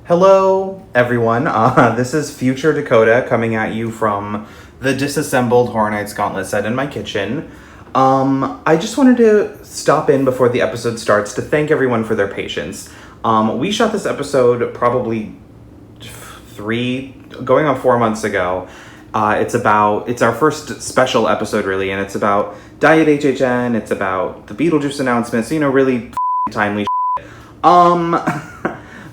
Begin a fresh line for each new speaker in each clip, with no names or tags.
Hello, everyone. This is future Dakota coming at you from the disassembled Horror Nights Gauntlet set in my kitchen. I just wanted to stop in before the episode starts to thank everyone for their patience. We shot this episode probably 4 months ago. It's our first special episode, really, and it's about Diet HHN, it's about the Beetlejuice announcements, really timely shit.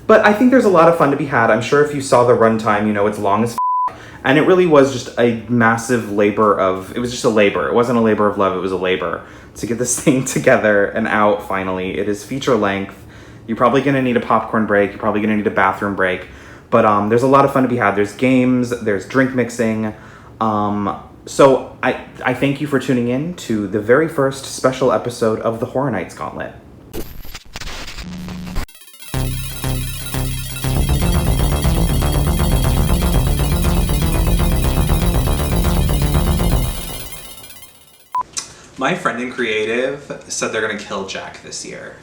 But I think there's a lot of fun to be had. I'm sure if you saw the runtime, it's long as and it really was just a massive it was just a labor. It wasn't a labor of love, it was a labor to get this thing together and out finally. It is feature length. You're probably going to need a popcorn break. You're probably going to need a bathroom break. But there's a lot of fun to be had. There's games, there's drink mixing. So I thank you for tuning in to the very first special episode of the Horror Nights Gauntlet. My friend in creative said they're going to kill Jack this year.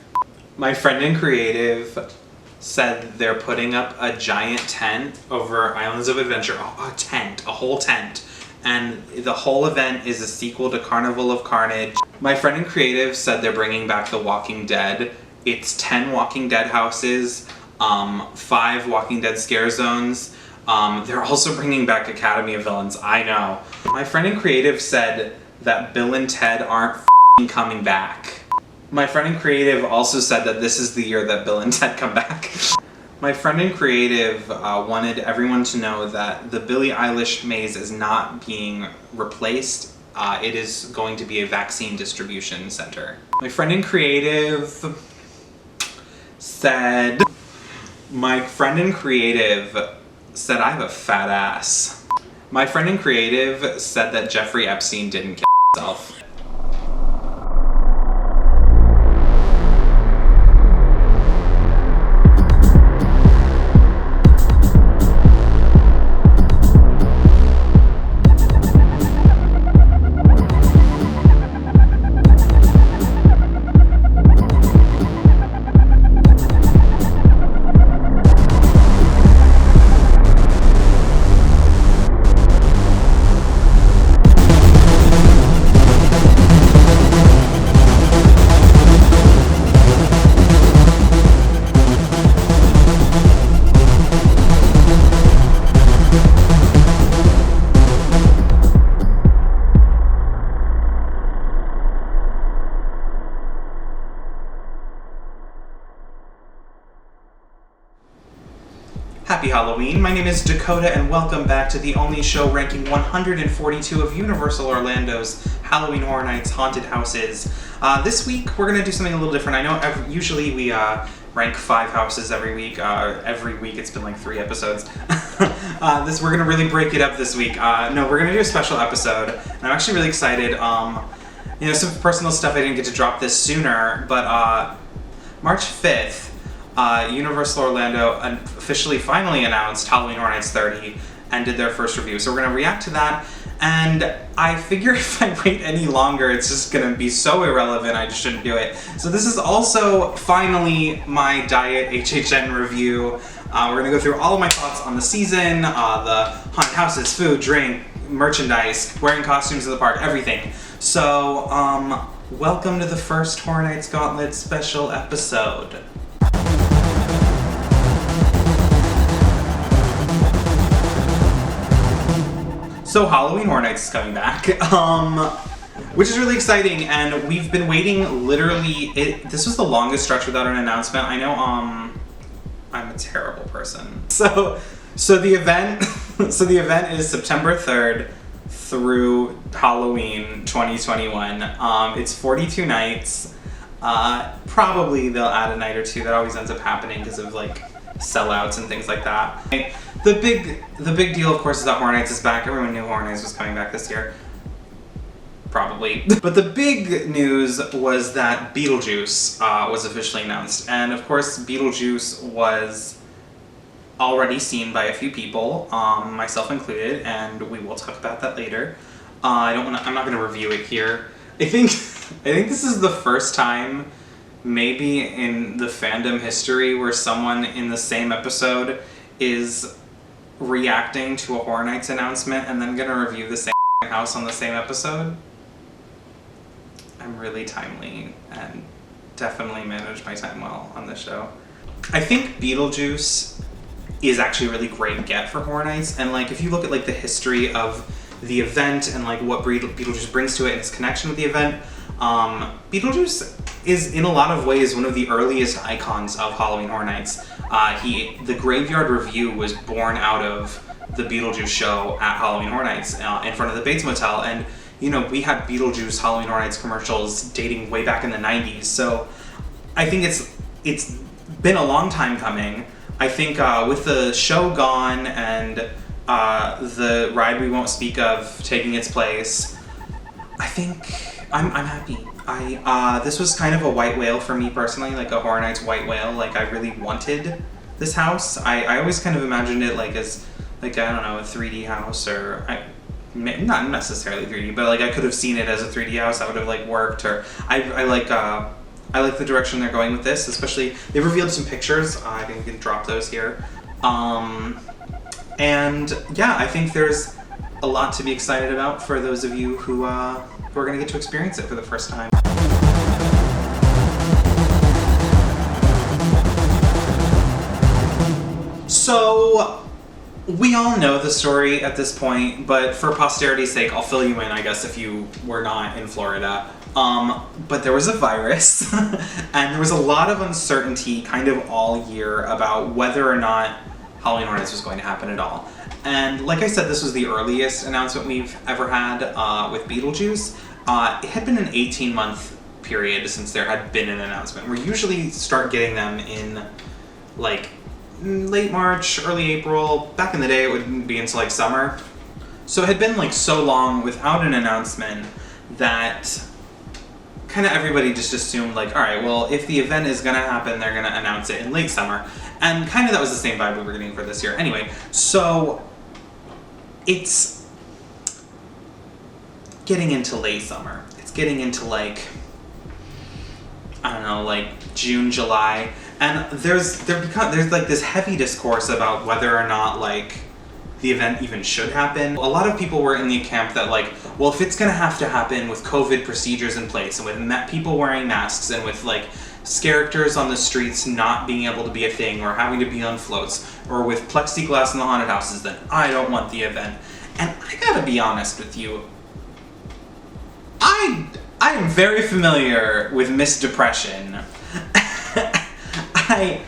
My friend in creative said they're putting up a giant tent over Islands of Adventure. A whole tent. And the whole event is a sequel to Carnival of Carnage. My friend in creative said they're bringing back The Walking Dead. It's 10 Walking Dead houses, 5 Walking Dead scare zones. They're also bringing back Academy of Villains. I know. My friend in creative said that Bill and Ted aren't coming back. My friend in creative also said that this is the year that Bill and Ted come back. My friend in creative wanted everyone to know that the Billie Eilish maze is not being replaced. It is going to be a vaccine distribution center. My friend in creative said I have a fat ass. My friend in creative said that Jeffrey Epstein didn't kill himself. Happy Halloween, my name is Dakota and welcome back to the only show ranking 142 of Universal Orlando's Halloween Horror Nights Haunted Houses. This week we're going to do something a little different. I know usually we rank 5 houses every week. Every week it's been like 3 episodes. We're going to really break it up this week. No, we're going to do a special episode and I'm actually really excited. Some personal stuff I didn't get to drop this sooner, but March 5th, Universal Orlando finally announced Halloween Horror Nights 30 and did their first review. So we're going to react to that, and I figure if I wait any longer, it's just going to be so irrelevant, I just shouldn't do it. So this is also finally my Diet HHN review. We're going to go through all of my thoughts on the season, the haunted houses, food, drink, merchandise, wearing costumes in the park, everything. So, welcome to the first Horror Nights Gauntlet special episode. So Halloween Horror Nights is coming back, which is really exciting, and we've been waiting this was the longest stretch without an announcement. I know, I'm a terrible person. So the event is September 3rd through Halloween 2021. It's 42 nights. Probably they'll add a night or two. That always ends up happening because of sellouts and things like that. The big deal, of course, is that Horror Nights is back. Everyone knew Horror Nights was coming back this year. Probably. But the big news was that Beetlejuice was officially announced. And of course, Beetlejuice was already seen by a few people, myself included, and we will talk about that later. I'm not going to review it here. I think this is the first time maybe in the fandom history where someone in the same episode is reacting to a Horror Nights announcement and then gonna review the same house on the same episode. I'm really timely and definitely manage my time well on this show. I think Beetlejuice is actually a really great get for Horror Nights, and like if you look at like the history of the event and like what Beetlejuice brings to it and its connection with the event, Beetlejuice is in a lot of ways one of the earliest icons of Halloween Horror Nights. The Graveyard Review was born out of the Beetlejuice show at Halloween Horror Nights in front of the Bates Motel, and you know, we had Beetlejuice Halloween Horror Nights commercials dating way back in the 90s, so I think it's been a long time coming. I think with the show gone and the ride we won't speak of taking its place, I think I'm happy. This was kind of a white whale for me personally, like a Horror Nights white whale. Like I really wanted this house. I always kind of imagined it like as like, I don't know, a 3D house, or not necessarily 3D, but like I could have seen it as a 3D house that would have like worked. Or I like the direction they're going with this, especially they revealed some pictures. I think we can drop those here. And yeah, I think there's a lot to be excited about for those of you who are going to get to experience it for the first time. So, we all know the story at this point, but for posterity's sake, I'll fill you in, I guess, if you were not in Florida. But there was a virus, and there was a lot of uncertainty kind of all year about whether or not Halloween Horror Nights was going to happen at all. And like I said, this was the earliest announcement we've ever had with Beetlejuice. It had been an 18-month period since there had been an announcement. We usually start getting them in like late March, early April. Back in the day, it wouldn't be until like summer. So it had been like so long without an announcement that kind of everybody just assumed like, all right, well, if the event is going to happen, they're going to announce it in late summer. And kind of that was the same vibe we were getting for this year. Anyway, so it's getting into late summer. It's getting into like, I don't know, like June, July. And there's like this heavy discourse about whether or not like the event even should happen. A lot of people were in the camp that like, well, if it's gonna have to happen with COVID procedures in place and with people wearing masks and with like characters on the streets not being able to be a thing or having to be on floats or with plexiglass in the haunted houses, then I don't want the event. And I gotta be honest with you, I am very familiar with Miss Depression. I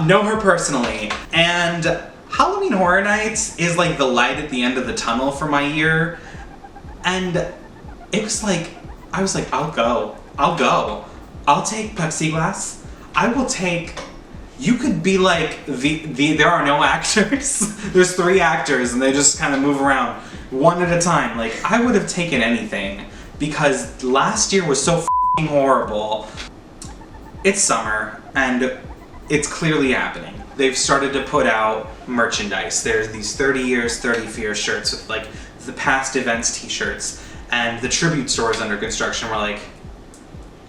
know her personally, and Halloween Horror Nights is like the light at the end of the tunnel for my year, and it was like, I was like, I'll go. I'll take plexiglass. I will take, you could be like, there are no actors. There's 3 actors and they just kind of move around one at a time. Like, I would have taken anything because last year was so f***ing horrible. It's summer and it's clearly happening. They've started to put out merchandise. There's these 30 years, 30 fears shirts with like the past events t-shirts, and the tribute store is under construction. We're like,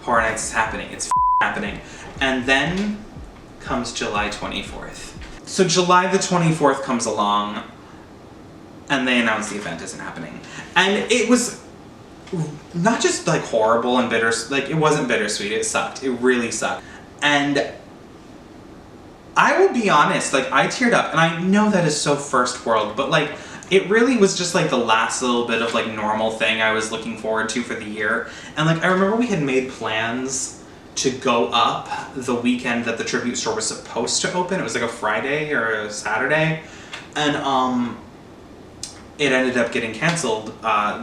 Horror Nights is happening. It's happening. And then comes July 24th. So July the 24th comes along and they announce the event isn't happening. And it was not just like horrible and bitter, like it wasn't bittersweet, it sucked. It really sucked. And I will be honest, like I teared up, and I know that is so first world, but like it really was just like the last little bit of like normal thing I was looking forward to for the year. And like I remember we had made plans to go up the weekend that the tribute store was supposed to open. It was like a Friday or a Saturday, and it ended up getting canceled.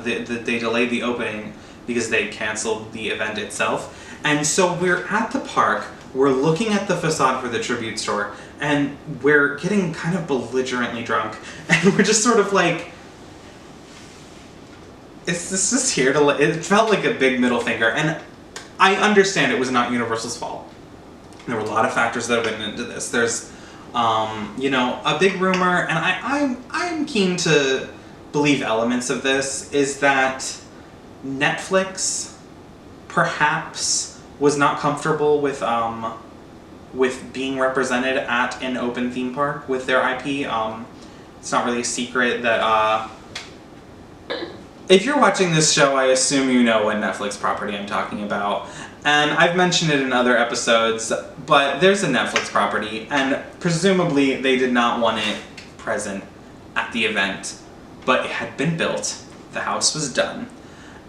They delayed the opening because they canceled the event itself. And so we're at the park, we're looking at the facade for the tribute store, and we're getting kind of belligerently drunk, and we're just sort of like, is this just here to, it felt like a big middle finger, and I understand it was not Universal's fault. There were a lot of factors that went into this. There's, a big rumor, and I'm keen to believe elements of this, is that Netflix perhaps was not comfortable with being represented at an open theme park with their IP. It's not really a secret that if you're watching this show, I assume you know what Netflix property I'm talking about. And I've mentioned it in other episodes, but there's a Netflix property, and presumably they did not want it present at the event, but it had been built, the house was done,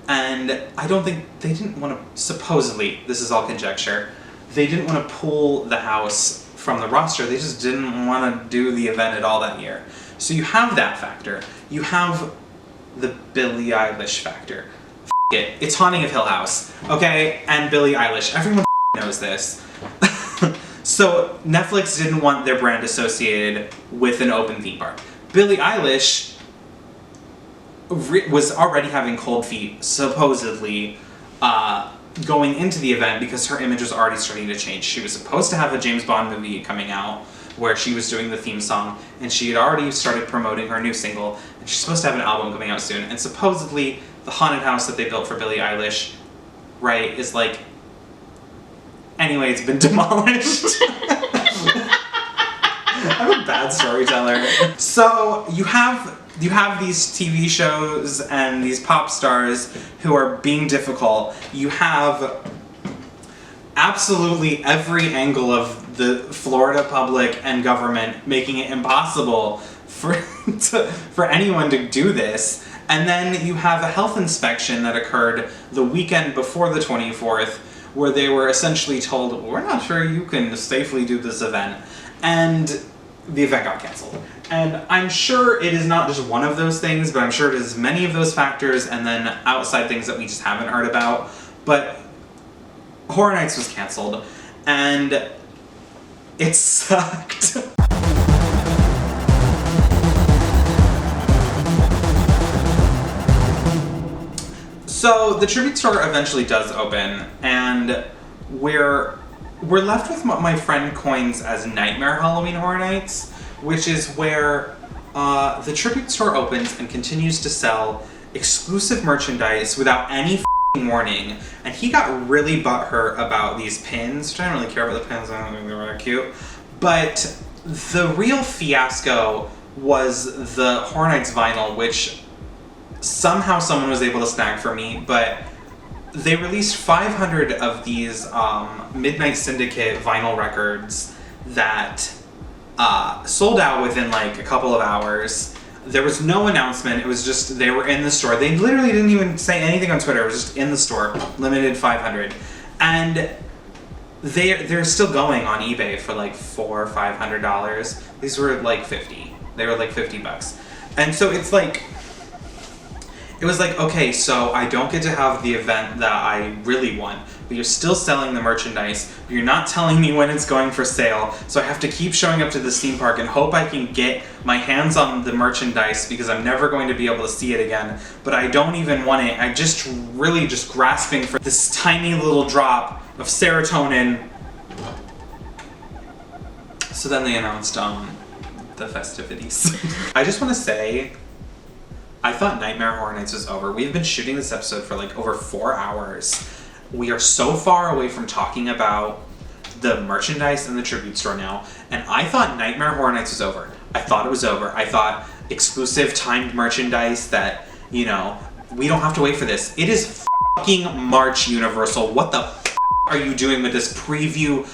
and I don't think, they didn't want to, supposedly, this is all conjecture, they didn't want to pull the house from the roster, they just didn't want to do the event at all that year. So you have that factor. You have the Billie Eilish factor. It. It's Haunting of Hill House, okay? And Billie Eilish. Everyone knows this. So Netflix didn't want their brand associated with an open theme park. Billie Eilish was already having cold feet, supposedly, going into the event because her image was already starting to change. She was supposed to have a James Bond movie coming out where she was doing the theme song, and she had already started promoting her new single, and she's supposed to have an album coming out soon, and supposedly the haunted house that they built for Billie Eilish, right, is like, anyway, it's been demolished. I'm a bad storyteller. So you have these TV shows and these pop stars who are being difficult. You have absolutely every angle of the Florida public and government making it impossible for anyone to do this. And then you have a health inspection that occurred the weekend before the 24th, where they were essentially told, we're not sure you can safely do this event. And the event got canceled. And I'm sure it is not just one of those things, but I'm sure it is many of those factors and then outside things that we just haven't heard about. But Horror Nights was canceled, and it sucked. So the tribute store eventually does open, and we're left with what my friend coins as Nightmare Halloween Horror Nights, which is where the tribute store opens and continues to sell exclusive merchandise without any warning. And he got really butthurt about these pins, which I don't really care about the pins, I don't think they were that cute. But the real fiasco was the Horror Nights vinyl, which somehow someone was able to snag for me, but they released 500 of these Midnight Syndicate vinyl records that sold out within like a couple of hours. There was no announcement, it was just, they were in the store. They literally didn't even say anything on Twitter, it was just in the store, limited 500. And they're still going on eBay for like $400 or $500. These were like 50. They were like $50. And so it's like, it was like, okay, so I don't get to have the event that I really want, but you're still selling the merchandise, but you're not telling me when it's going for sale, so I have to keep showing up to this theme park and hope I can get my hands on the merchandise because I'm never going to be able to see it again, but I don't even want it. I'm just really just grasping for this tiny little drop of serotonin. So then they announced the festivities. I just want to say, I thought Nightmare Horror Nights was over. We've been shooting this episode for like over 4 hours. We are so far away from talking about the merchandise in the tribute store now, and I thought Nightmare Horror Nights was over. I thought it was over. I thought exclusive timed merchandise that, you know, we don't have to wait for this. It is fucking March, Universal. What the are you doing with this preview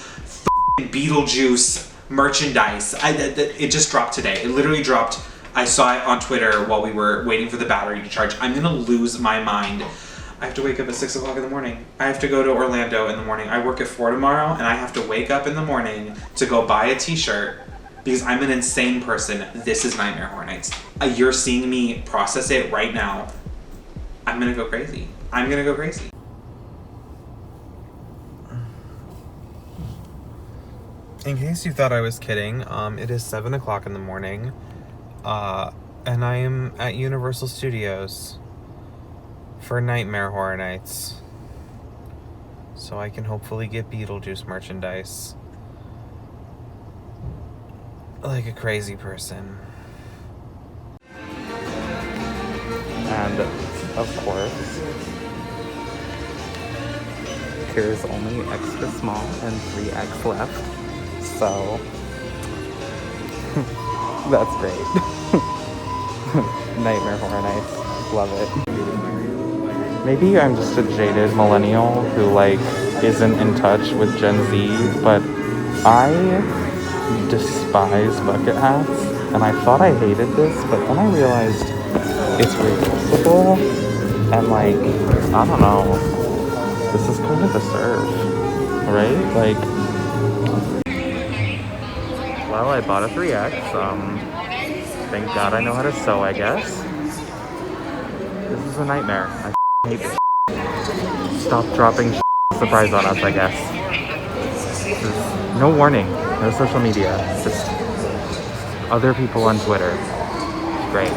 Beetlejuice merchandise? It just dropped today. It literally dropped. I saw it on Twitter while we were waiting for the battery to charge. I'm gonna lose my mind. I have to wake up at 6 o'clock in the morning. I have to go to Orlando in the morning. I work at 4 tomorrow, and I have to wake up in the morning to go buy a t-shirt because I'm an insane person. This is Nightmare Horror Nights. You're seeing me process it right now. I'm gonna go crazy. I'm gonna go crazy. In case you thought I was kidding, it is 7 o'clock in the morning. And I am at Universal Studios for Nightmare Horror Nights, so I can hopefully get Beetlejuice merchandise like a crazy person. And of course,
There's only extra small and 3X left. So, that's great. Nightmare Horror Nights. Love it. Maybe I'm just a jaded millennial who, like, isn't in touch with Gen Z, but I despise bucket hats, and I thought I hated this, but then I realized it's reversible, and, like, I don't know, this is kind of the serve, right? Like, well, I bought a 3X, thank God I know how to sew, I guess. This is a nightmare. I hate this. Stop dropping surprise on us, I guess. This is no warning, no social media, just other people on Twitter. Great.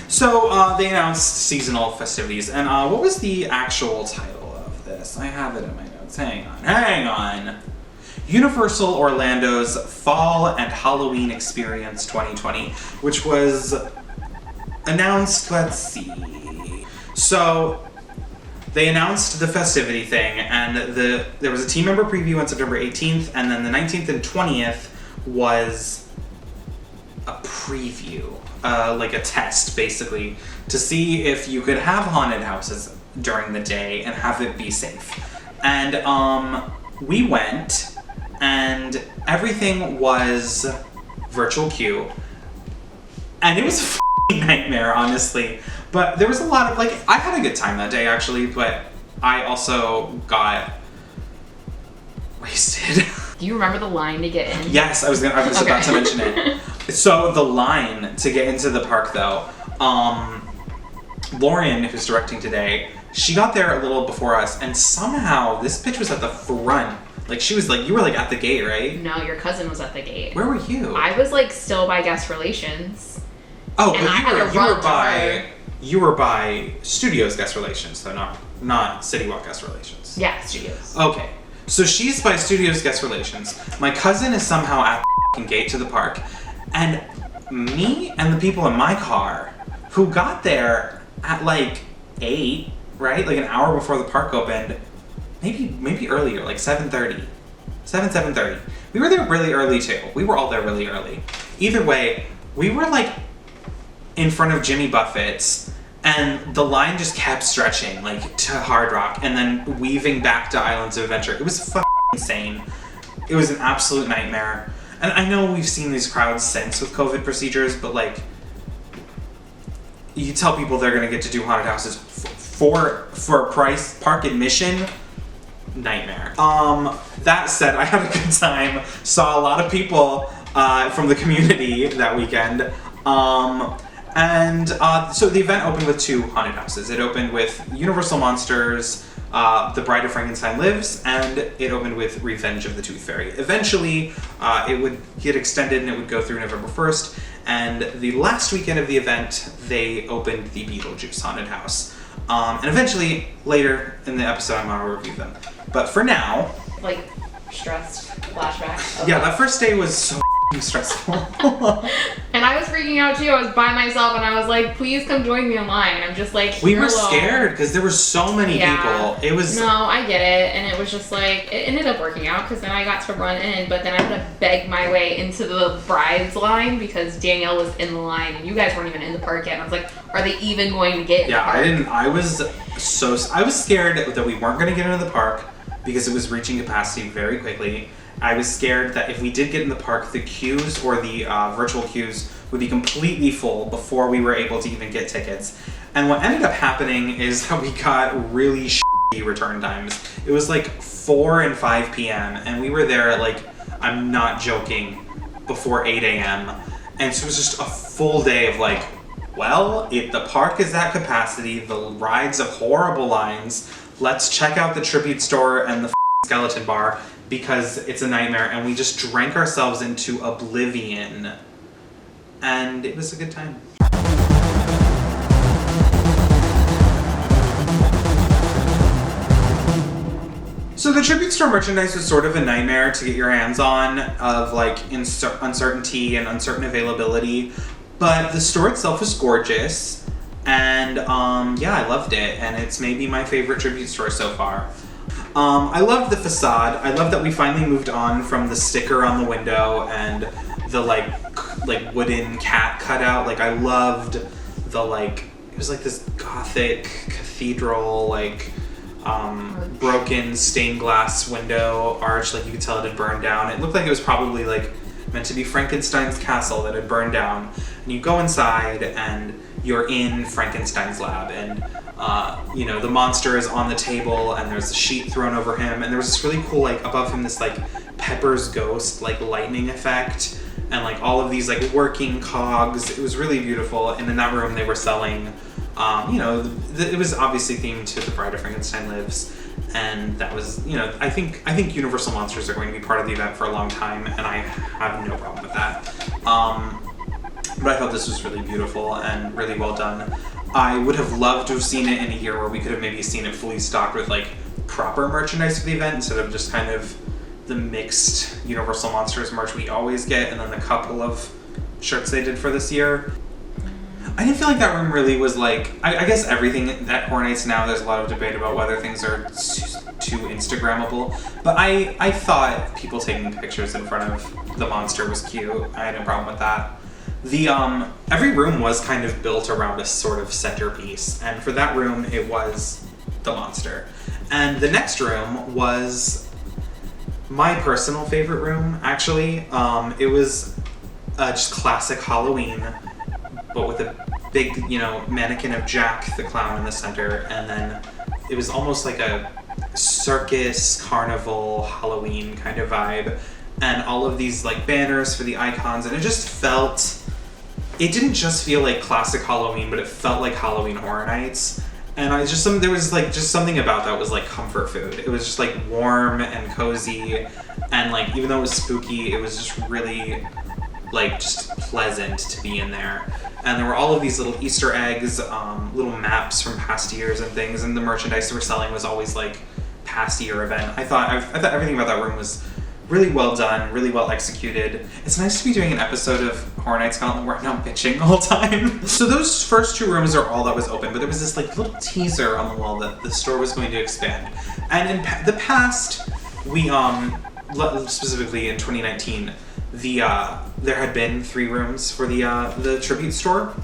So they announced seasonal festivities, and what was the actual title of this? I have it in my notes. Hang on. Universal Orlando's Fall and Halloween Experience 2020, which was announced, let's see. So they announced the festivity thing, and there was a team member preview on September 18th, and then the 19th and 20th was a preview, like a test, basically, to see if you could have haunted houses during the day and have it be safe. And we went, and everything was virtual queue, and it was a f***ing nightmare, honestly. But there was a lot of, like, I had a good time that day, actually, but I also got wasted.
Do you remember the line to get in?
Yes, I was about to mention it. So the line to get into the park, though, Lauren, who's directing today, she got there a little before us, and somehow this bitch was at the front. Like, she was like, you were like at the gate, right?
No, your cousin was at the gate.
Where were you?
I was like still by guest relations.
Oh, but you were by Studios guest relations, though, not City Walk guest relations.
Yeah, Studios.
Okay. So she's by Studios guest relations. My cousin is somehow at the gate to the park, and me and the people in my car who got there at like 8, right? Like an hour before the park opened, maybe earlier, like 7:30. 7:30. We were there really early too. We were all there really early. Either way, we were like in front of Jimmy Buffett's, and the line just kept stretching, like, to Hard Rock, and then weaving back to Islands of Adventure. It was fucking insane. It was an absolute nightmare. And I know we've seen these crowds since with COVID procedures, but, like, you tell people they're gonna get to do haunted houses for a price, park admission, nightmare. That said, I had a good time. Saw a lot of people from the community that weekend. So the event opened with 2 haunted houses. It opened with Universal Monsters, The Bride of Frankenstein Lives, and it opened with Revenge of the Tooth Fairy. Eventually, it would get extended and it would go through November 1st, and the last weekend of the event, they opened the Beetlejuice haunted house. And eventually, later in the episode, I'm gonna review them. But for now...
Like, stressed flashback. Okay.
Yeah, that first day was so stressful.
And I was freaking out too. I was by myself and I was like, please come join me online. I'm just like,
we were scared because there were so many people. It was...
No, I get it. And it was just like, it ended up working out because then I got to run in, but then I had to beg my way into the bride's line because Danielle was in the line and you guys weren't even in the park yet. And I was like, are they even going to get in the park?
I was scared that we weren't going to get into the park because it was reaching capacity very quickly. I was scared that if we did get in the park, the queues or the virtual queues would be completely full before we were able to even get tickets. And what ended up happening is that we got really shitty return times. It was like 4 and 5 p.m. and we were there at, like, I'm not joking, before 8 a.m. And so it was just a full day of like, well, if the park is at capacity, the rides have horrible lines, let's check out the tribute store and the skeleton bar because it's a nightmare, and we just drank ourselves into oblivion. And it was a good time. So the tribute store merchandise was sort of a nightmare to get your hands on, of like uncertainty and uncertain availability. But the store itself is gorgeous, and yeah, I loved it, and it's maybe my favorite tribute store so far. I loved the facade. I love that we finally moved on from the sticker on the window and the like wooden cat cutout. Like, I loved the it was like this gothic cathedral, broken stained glass window arch. Like, you could tell it had burned down. It looked like it was probably meant to be Frankenstein's castle that had burned down. And you go inside and you're in Frankenstein's lab, and the monster is on the table and there's a sheet thrown over him, and there was this really cool above him this Pepper's ghost lightning effect, and all of these working cogs. It was really beautiful. And in that room they were selling it was obviously themed to The Bride of Frankenstein Lives, and that was I think Universal Monsters are going to be part of the event for a long time, and I have no problem with that. But I thought this was really beautiful and really well done. I would have loved to have seen it in a year where we could have maybe seen it fully stocked with proper merchandise for the event, instead of just kind of the mixed Universal Monsters merch we always get, and then the couple of shirts they did for this year. I didn't feel like that room really was I guess everything at Horror Nights now, there's a lot of debate about whether things are too Instagrammable, but I thought people taking pictures in front of the monster was cute. I had no problem with that. The every room was kind of built around a sort of centerpiece, and for that room it was the monster. And the next room was my personal favorite room, actually. It was just classic Halloween, but with a big, mannequin of Jack the Clown in the center, and then it was almost like a circus, carnival, Halloween kind of vibe, and all of these banners for the icons, and it didn't just feel like classic Halloween, but it felt like Halloween Horror Nights. And there was just something about that was comfort food. It was just warm and cozy, and even though it was spooky, it was just really just pleasant to be in there. And there were all of these little Easter eggs, little maps from past years and things, and the merchandise they were selling was always past year event. I thought everything about that room was really well done, really well executed. It's nice to be doing an episode of Horror Nights Gauntlet where I'm not bitching the whole time. So those first two rooms are all that was open, but there was this little teaser on the wall that the store was going to expand. And in the past, we specifically in 2019, there had been 3 rooms for the tribute store,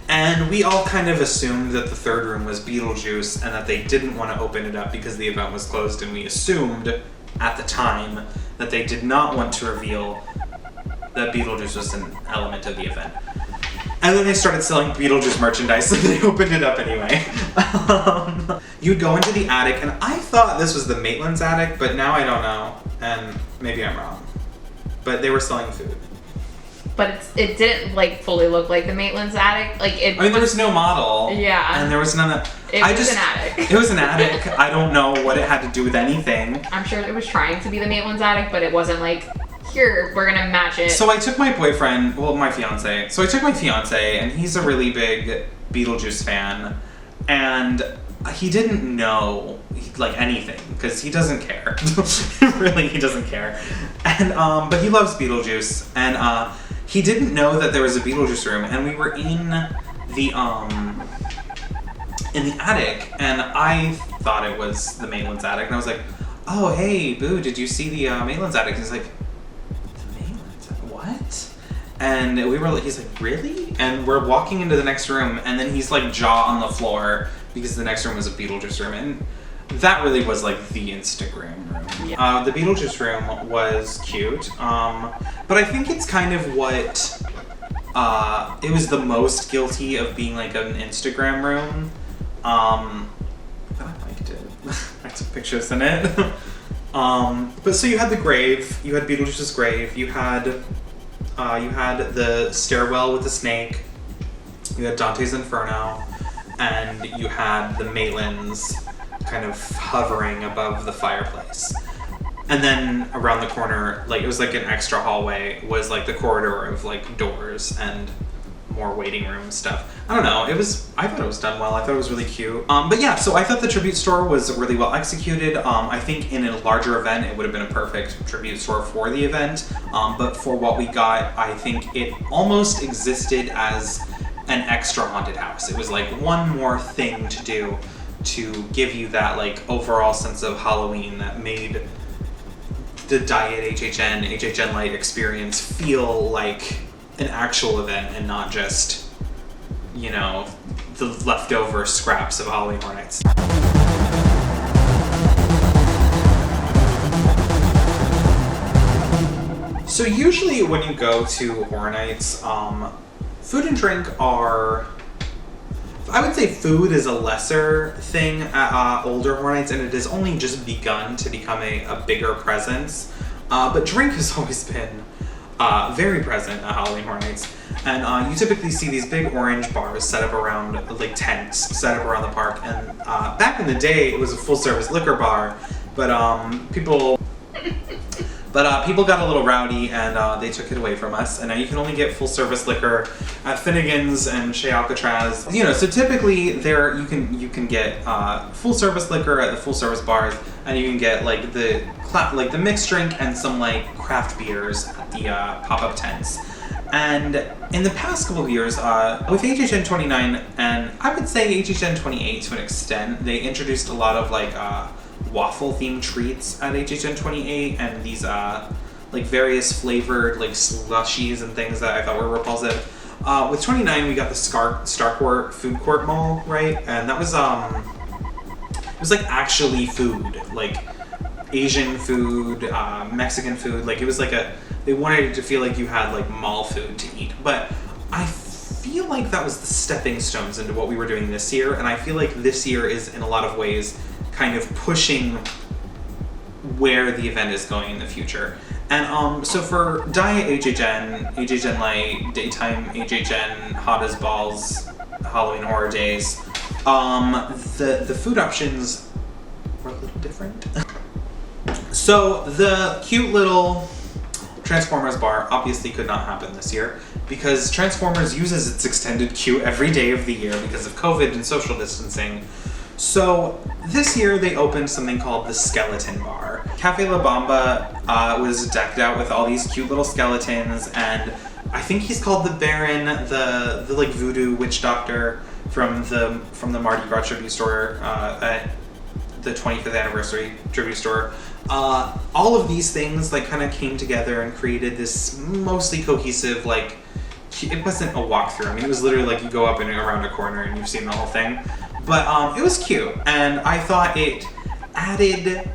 and we all kind of assumed that the third room was Beetlejuice and that they didn't want to open it up because the event was closed, and we assumed at the time that they did not want to reveal that Beetlejuice was an element of the event. And then they started selling Beetlejuice merchandise, so they opened it up anyway. You'd go into the attic, and I thought this was the Maitland's attic, but now I don't know, and maybe I'm wrong. But they were selling food.
But it didn't fully look like the Maitland's attic.
There was no model.
Yeah.
And there was none of.
It was an attic.
It was an attic. I don't know what it had to do with anything.
I'm sure it was trying to be the Maitland's attic, but it wasn't here, we're gonna match it.
So I took my boyfriend, my fiance. So I took my fiance, and he's a really big Beetlejuice fan, and he didn't know anything because he doesn't care. Really, he doesn't care. And but he loves Beetlejuice, and he didn't know that there was a Beetlejuice room, and we were in the attic, and I thought it was the Maitland's attic, and I was like, "Oh, hey, Boo, did you see the Maitland's attic?" And he's like, "The Maitland's attic? What?" And he's like, "Really?" And we're walking into the next room, and then he's jaw on the floor because the next room was a Beetlejuice room, and that really was the Instagram room. Yeah. The Beetlejuice room was cute, but I think it's kind of what it was the most guilty of being an Instagram room. But I liked it. I took pictures in it. But so you had the grave, you had Beetlejuice's grave, you had the stairwell with the snake, you had Dante's Inferno, and you had the Maitlands kind of hovering above the fireplace. And then around the corner, it was an extra hallway, was the corridor of doors and more waiting room stuff. I don't know, I thought it was done well. I thought it was really cute. But yeah, so I thought the tribute store was really well executed. I think in a larger event, it would have been a perfect tribute store for the event. But for what we got, I think it almost existed as an extra haunted house. It was like one more thing to do to give you that like overall sense of Halloween that made the Diet HHN Light experience feel like an actual event and not just, you know, the leftover scraps of Halloween Horror Nights. So usually when you go to Horror Nights, food and drink are, I would say food is a lesser thing at older Horror Nights, and it has only just begun to become a bigger presence. But drink has always been very present at Halloween Horror Nights. And you typically see these big orange bars set up around, like tents set up around the park. And back in the day, it was a full-service liquor bar, but people got a little rowdy and they took it away from us. And now you can only get full-service liquor at Finnegan's and Chez Alcatraz. You know, so typically there you can get full-service liquor at the full-service bars, and you can get like the mixed drink and some like craft beers at the pop-up tents. And in the past couple of years, with HHN 29 and I would say HHN 28 to an extent, they introduced a lot of like waffle themed treats at HHN 28 and these like various flavored like slushies and things that I thought were repulsive. With 29 we got the Starcourt food court mall, right? And that was it was like actually food, like Asian food, Mexican food. Like it was like they wanted it to feel like you had like mall food to eat. But I feel like that was the stepping stones into what we were doing this year, and I feel like this year is in a lot of ways kind of pushing where the event is going in the future. And so for Diet HHN Light, Daytime HHN, Hot as Balls, Halloween Horror Days, the food options were a little different. So the cute little Transformers bar obviously could not happen this year because Transformers uses its extended queue every day of the year because of COVID and social distancing. So this year they opened something called the Skeleton Bar. Cafe La Bamba was decked out with all these cute little skeletons, and I think he's called the Baron, the like voodoo witch doctor from the Mardi Gras tribute store at the 25th anniversary tribute store. All of these things like kind of came together and created this mostly cohesive, like, it wasn't a walkthrough. I mean, it was literally like you go up and around a corner and you've seen the whole thing. But it was cute, and I thought it added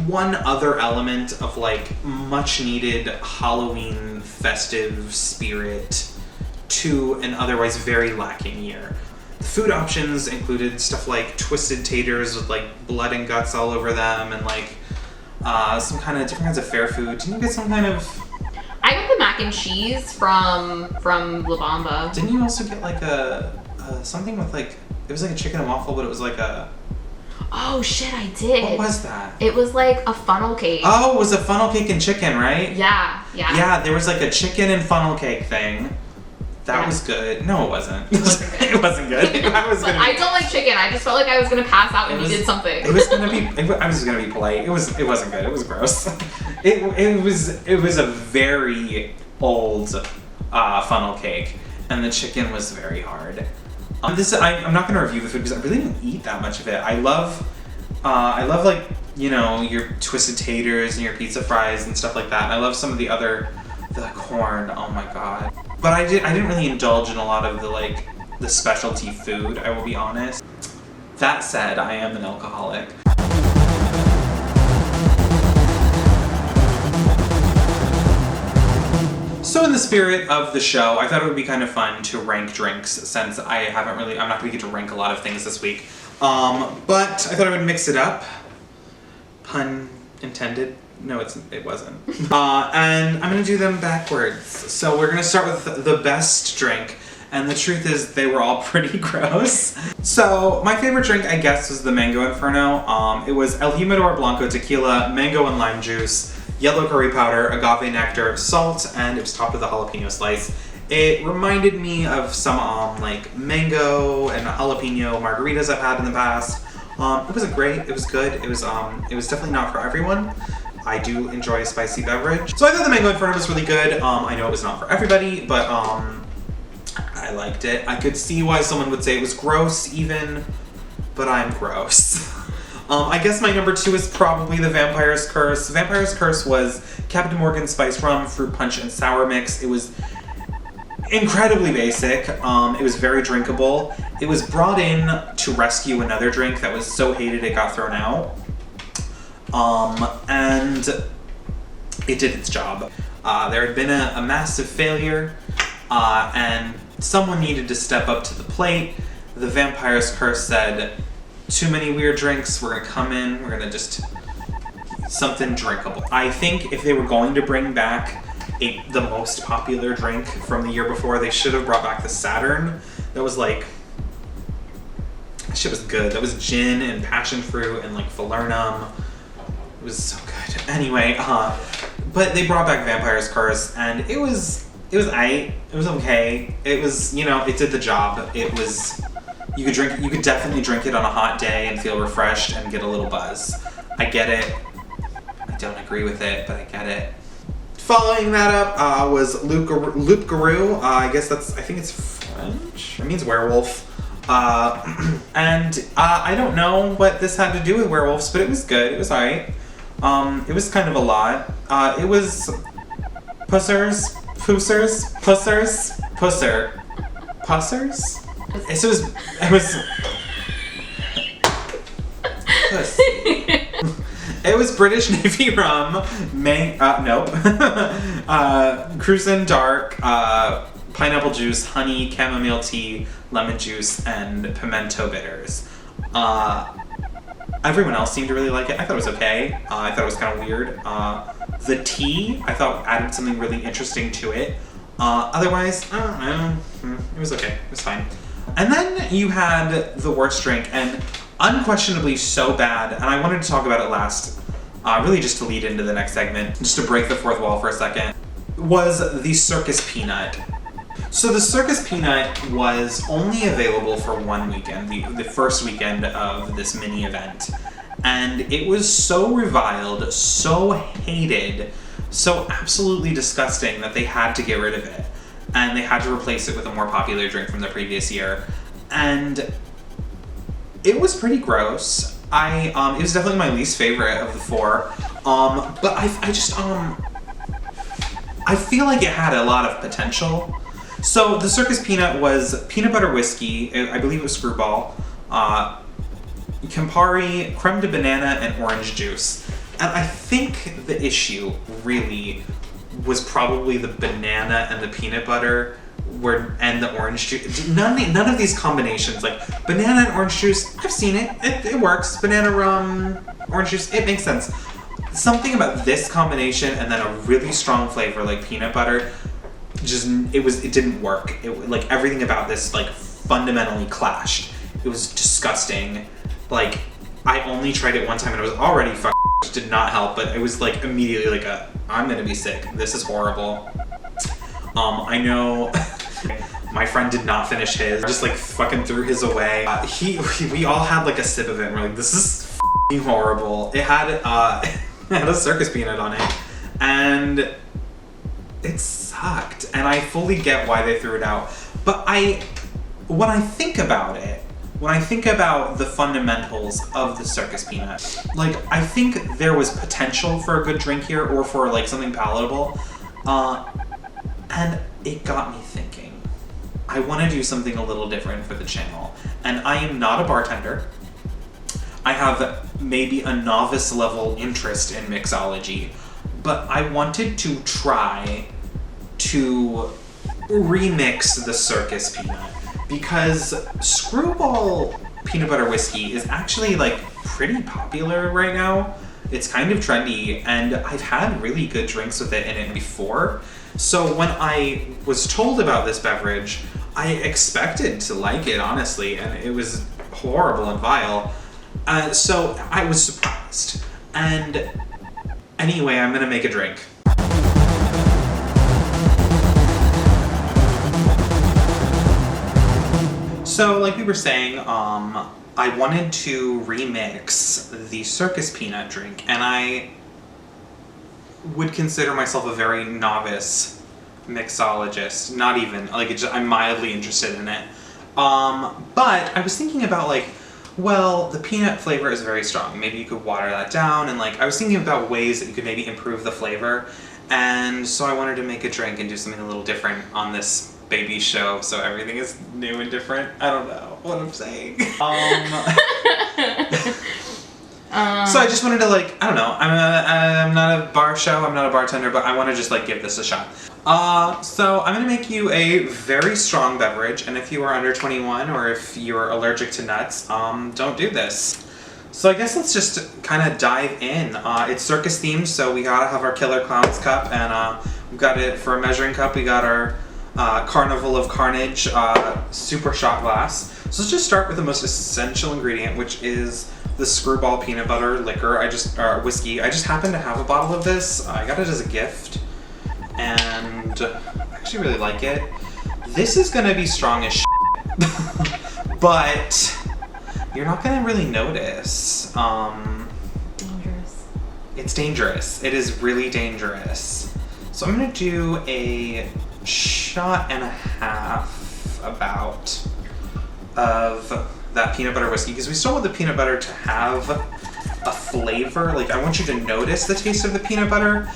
one other element of like much needed Halloween festive spirit to an otherwise very lacking year. The food options included stuff like twisted taters with like blood and guts all over them, and like some kind of different kinds of fair food. Didn't you get some kind of...
I got the mac and cheese from La Bamba.
Didn't you also get like a something with like, it was like a chicken and waffle, but it was like a...
Oh shit, I did.
What was that?
It was like a funnel cake.
Oh, it was a funnel cake and chicken, right?
Yeah.
Yeah, there was like a chicken and funnel cake thing. That was good. No, it wasn't.
It wasn't good.
It wasn't good.
I don't like chicken. I just felt like I was gonna pass out when you did something.
I was just gonna be polite. It wasn't good. It was gross. It was a very old funnel cake, and the chicken was very hard. I'm not gonna review the food because I really didn't eat that much of it. I love like, you know, your twisted taters and your pizza fries and stuff like that. And I love some of the corn. Oh my god. But I didn't really indulge in a lot of the specialty food, I will be honest. That said, I am an alcoholic. So in the spirit of the show, I thought it would be kind of fun to rank drinks since I'm not going to get to rank a lot of things this week. But I thought I would mix it up. Pun intended. No, it wasn't. And I'm going to do them backwards. So we're going to start with the best drink. And the truth is, they were all pretty gross. So my favorite drink, I guess, was the Mango Inferno. It was El Jimador Blanco tequila, mango and lime juice, yellow curry powder, agave nectar, salt, and it was topped with a jalapeno slice. It reminded me of some like mango and jalapeno margaritas I've had in the past. It wasn't great. It was good. It was definitely not for everyone. I do enjoy a spicy beverage. So I thought the Mango Inferno was really good. I know it was not for everybody, but I liked it. I could see why someone would say it was gross even, but I'm gross. I guess my number 2 is probably the Vampire's Curse. Vampire's Curse was Captain Morgan Spice Rum, Fruit Punch, and Sour Mix. It was incredibly basic. It was very drinkable. It was brought in to rescue another drink that was so hated it got thrown out. And it did its job. There had been a massive failure, and someone needed to step up to the plate. The Vampire's Curse said, too many weird drinks, we're gonna come in, we're gonna just, something drinkable. I think if they were going to bring back the most popular drink from the year before, they should have brought back the Saturn. That was like, that shit was good. That was gin and passion fruit and like falernum. It was so good. Anyway, but they brought back Vampire's Curse, and it was okay. It was, you know, it did the job. It was, you could definitely drink it on a hot day and feel refreshed and get a little buzz. I get it. I don't agree with it, but I get it. Following that up was Loup Garou. I think it's French. It means werewolf. And I don't know what this had to do with werewolves, but it was good. It was alright. It was kind of a lot. It was pussers. It was pussy. It was British Navy rum, Cruisin' Dark, pineapple juice, honey, chamomile tea, lemon juice, and pimento bitters. Everyone else seemed to really like it. I thought it was okay. I thought it was kind of weird. The tea, I thought added something really interesting to it. Otherwise, I don't know. It was okay. It was fine. And then you had the worst drink, and unquestionably so bad, and I wanted to talk about it last, really just to lead into the next segment, just to break the fourth wall for a second, was the Circus Peanut. So the Circus Peanut was only available for one weekend, the first weekend of this mini event. And it was so reviled, so hated, so absolutely disgusting that they had to get rid of it. And they had to replace it with a more popular drink from the previous year. And it was pretty gross. It was definitely my least favorite of the four. But I feel like it had a lot of potential. So the Circus Peanut was peanut butter whiskey, I believe it was Screwball, Campari, creme de banana, and orange juice. And I think the issue really was probably the banana and the peanut butter and the orange juice. None of these combinations, like banana and orange juice, I've seen it. It works. Banana rum, orange juice, it makes sense. Something about this combination and then a really strong flavor like peanut butter, it didn't work. Like everything about this like fundamentally clashed. It was disgusting. Like I only tried it one time and it was already which did not help, but it was like immediately like I'm gonna be sick. This is horrible. I know my friend did not finish his, just like fucking threw his away. We all had like a sip of it and we're like, this is horrible. It had it had a Circus Peanut on it and it sucked, and I fully get why they threw it out. But when I think about it, when I think about the fundamentals of the Circus Peanut, like I think there was potential for a good drink here or for like something palatable, and it got me thinking. I want to do something a little different for the channel, and I am not a bartender. I have maybe a novice level interest in mixology, but I wanted to try to remix the Circus Peanut because Screwball Peanut Butter Whiskey is actually like pretty popular right now. It's kind of trendy and I've had really good drinks with it in it before. So when I was told about this beverage, I expected to like it honestly, and it was horrible and vile. So I was surprised. And anyway, I'm gonna make a drink. So, like we were saying, I wanted to remix the Circus peanut drink, and I would consider myself a very novice mixologist. Not even, like, I'm mildly interested in it. But I was thinking about, like, well, the peanut flavor is very strong. Maybe you could water that down, and, like, I was thinking about ways that you could maybe improve the flavor. And so I wanted to make a drink and do something a little different on this baby show, so everything is new and different. I don't know what I'm saying. So I just wanted to, like, I don't know, I'm not a bar show, I'm not a bartender, but I want to just, like, give this a shot. So I'm going to make you a very strong beverage, and if you are under 21 or if you're allergic to nuts, don't do this. So I guess let's just kind of dive in. It's circus themed, so we gotta have our Killer Clowns cup, and we've got it for a measuring cup. We got our Carnival of Carnage super shot glass. So let's just start with the most essential ingredient, which is the Screwball Peanut Butter whiskey. I just happen to have a bottle of this. I got it as a gift, and I actually really like it. This is gonna be strong as shit, but you're not gonna really notice.
Dangerous.
It's dangerous. It is really dangerous. So I'm gonna do a shot and a half about of that peanut butter whiskey, because we still want the peanut butter to have a flavor. Like, I want you to notice the taste of the peanut butter,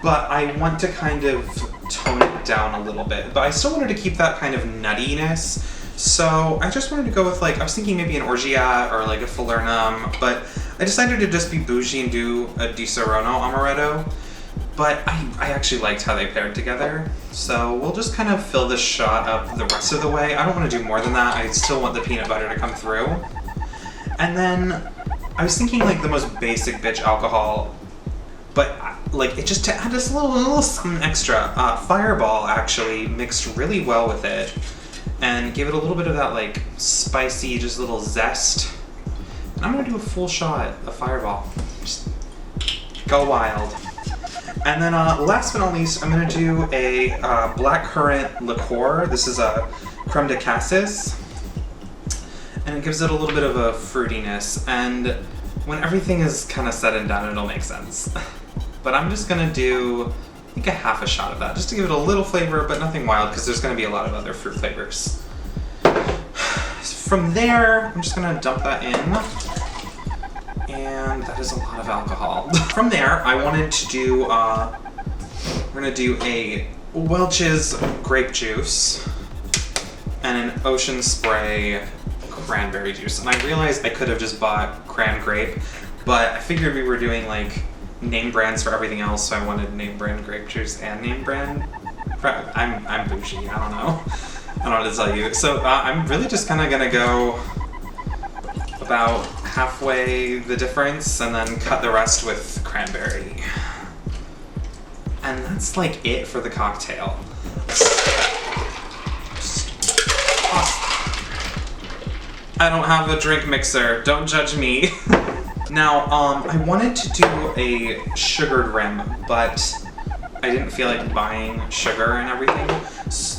but I want to kind of tone it down a little bit. But I still wanted to keep that kind of nuttiness. So I just wanted to go with, like, I was thinking maybe an orgeat or like a falernum, but I decided to just be bougie and do a Disaronno Amaretto. But I actually liked how they paired together. So we'll just kind of fill this shot up the rest of the way. I don't want to do more than that. I still want the peanut butter to come through. And then I was thinking, like, the most basic bitch alcohol, but like, it just to add just a little something extra. Fireball actually mixed really well with it and gave it a little bit of that, like, spicy, just a little zest. And I'm gonna do a full shot of Fireball. Just go wild. And then last but not least, I'm going to do a blackcurrant liqueur. This is a Creme de Cassis. And it gives it a little bit of a fruitiness. And when everything is kind of said and done, it'll make sense. But I'm just going to do, I think, a half a shot of that, just to give it a little flavor, but nothing wild, because there's going to be a lot of other fruit flavors. From there, I'm just going to dump that in. And that is a lot of alcohol. From there, I wanted to do, we're gonna do a Welch's grape juice and an Ocean Spray cranberry juice. And I realized I could have just bought Cran-Grape, but I figured we were doing, like, name brands for everything else, so I wanted name brand grape juice and name brand. I'm bougie, I don't know. I don't know what to tell you. So I'm really just kind of gonna go about halfway the difference and then cut the rest with cranberry. And that's, like, it for the cocktail. I don't have a drink mixer, don't judge me. Now, I wanted to do a sugared rim, but I didn't feel like buying sugar and everything.